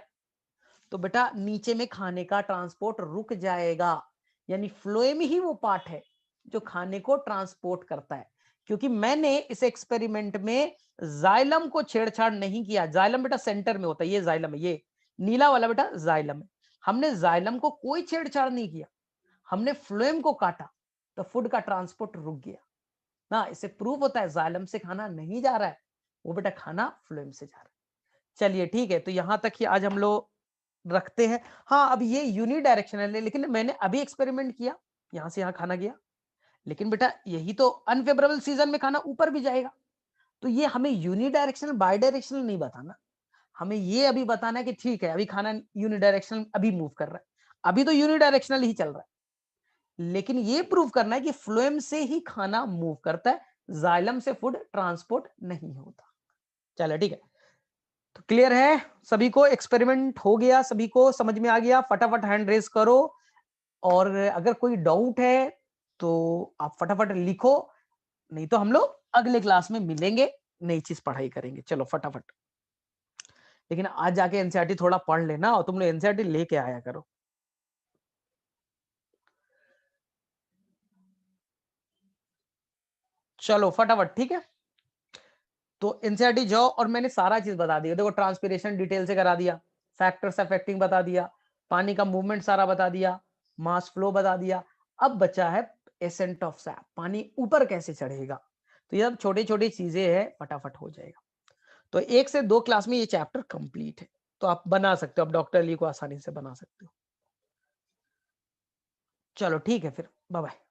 तो बेटा नीचे में खाने का ट्रांसपोर्ट रुक जाएगा, यानी फ्लोएम ही वो पार्ट है जो खाने को ट्रांसपोर्ट करता है। क्योंकि मैंने इस एक्सपेरिमेंट में जाइलम को छेड़छाड़ नहीं किया, जाइलम बेटा सेंटर में होता है, ये जाइलम है, ये नीला वाला बेटा जाइलम है, हमने जाइलम को कोई छेड़छाड़ नहीं किया, हमने फ्लोएम को काटा, तो फूड का ट्रांसपोर्ट रुक गया ना। इससे प्रूफ होता है जाइलम से खाना नहीं जा रहा है, वो बेटा खाना फ्लोएम से जा रहा है। चलिए ठीक है, तो यहां तक ही आज हम लोग रखते हैं। हाँ अब ये यूनि डायरेक्शनल है, लेकिन मैंने अभी एक्सपेरिमेंट किया, यहां से यहां खाना गया, लेकिन बेटा यही तो अनफेवरेबल सीजन में खाना ऊपर भी जाएगा, तो ये हमें यूनि डायरेक्शनल बाई डायरेक्शनल नहीं बताना, हमें ये अभी बताना है कि ठीक है अभी खाना यूनि डायरेक्शनल अभी मूव कर रहा है, अभी तो यूनि डायरेक्शनल ही चल रहा है, लेकिन ये प्रूव करना है कि फ्लोएम से ही खाना मूव करता है, जाइलम से फूड ट्रांसपोर्ट नहीं होता। चलो ठीक है, तो क्लियर है सभी को, एक्सपेरिमेंट हो गया, सभी को समझ में आ गया? फटाफट हैंड रेज करो, और अगर कोई डाउट है तो आप फटाफट लिखो, नहीं तो हम लोग अगले क्लास में मिलेंगे, नई चीज पढ़ाई करेंगे। चलो फटाफट, लेकिन आज जाके एनसीईआरटी थोड़ा पढ़ लेना, और तुम लोग एनसीईआरटी लेके आया करो। चलो फटाफट, ठीक है। तो एनसीईआरटी जाओ और मैंने सारा चीज बता दिया। देखो ट्रांसपिरेशन डिटेल से करा दिया, फैक्टर्स अफेक्टिंग बता दिया, पानी का मूवमेंट सारा बता दिया, मास फ्लो बता दिया। अब बचा है एसेंट ऑफ सैप, पानी ऊपर कैसे चढ़ेगा। तो ये सब छोटी छोटी चीजें हैं, फटाफट हो जाएगा। तो 1 से 2 क्लास में ये चैप्टर कंप्लीट है। तो आप बना सकते हो, आप डॉक्टर ली को आसानी से बना सकते हो। चलो ठीक है फिर, बाय बाय।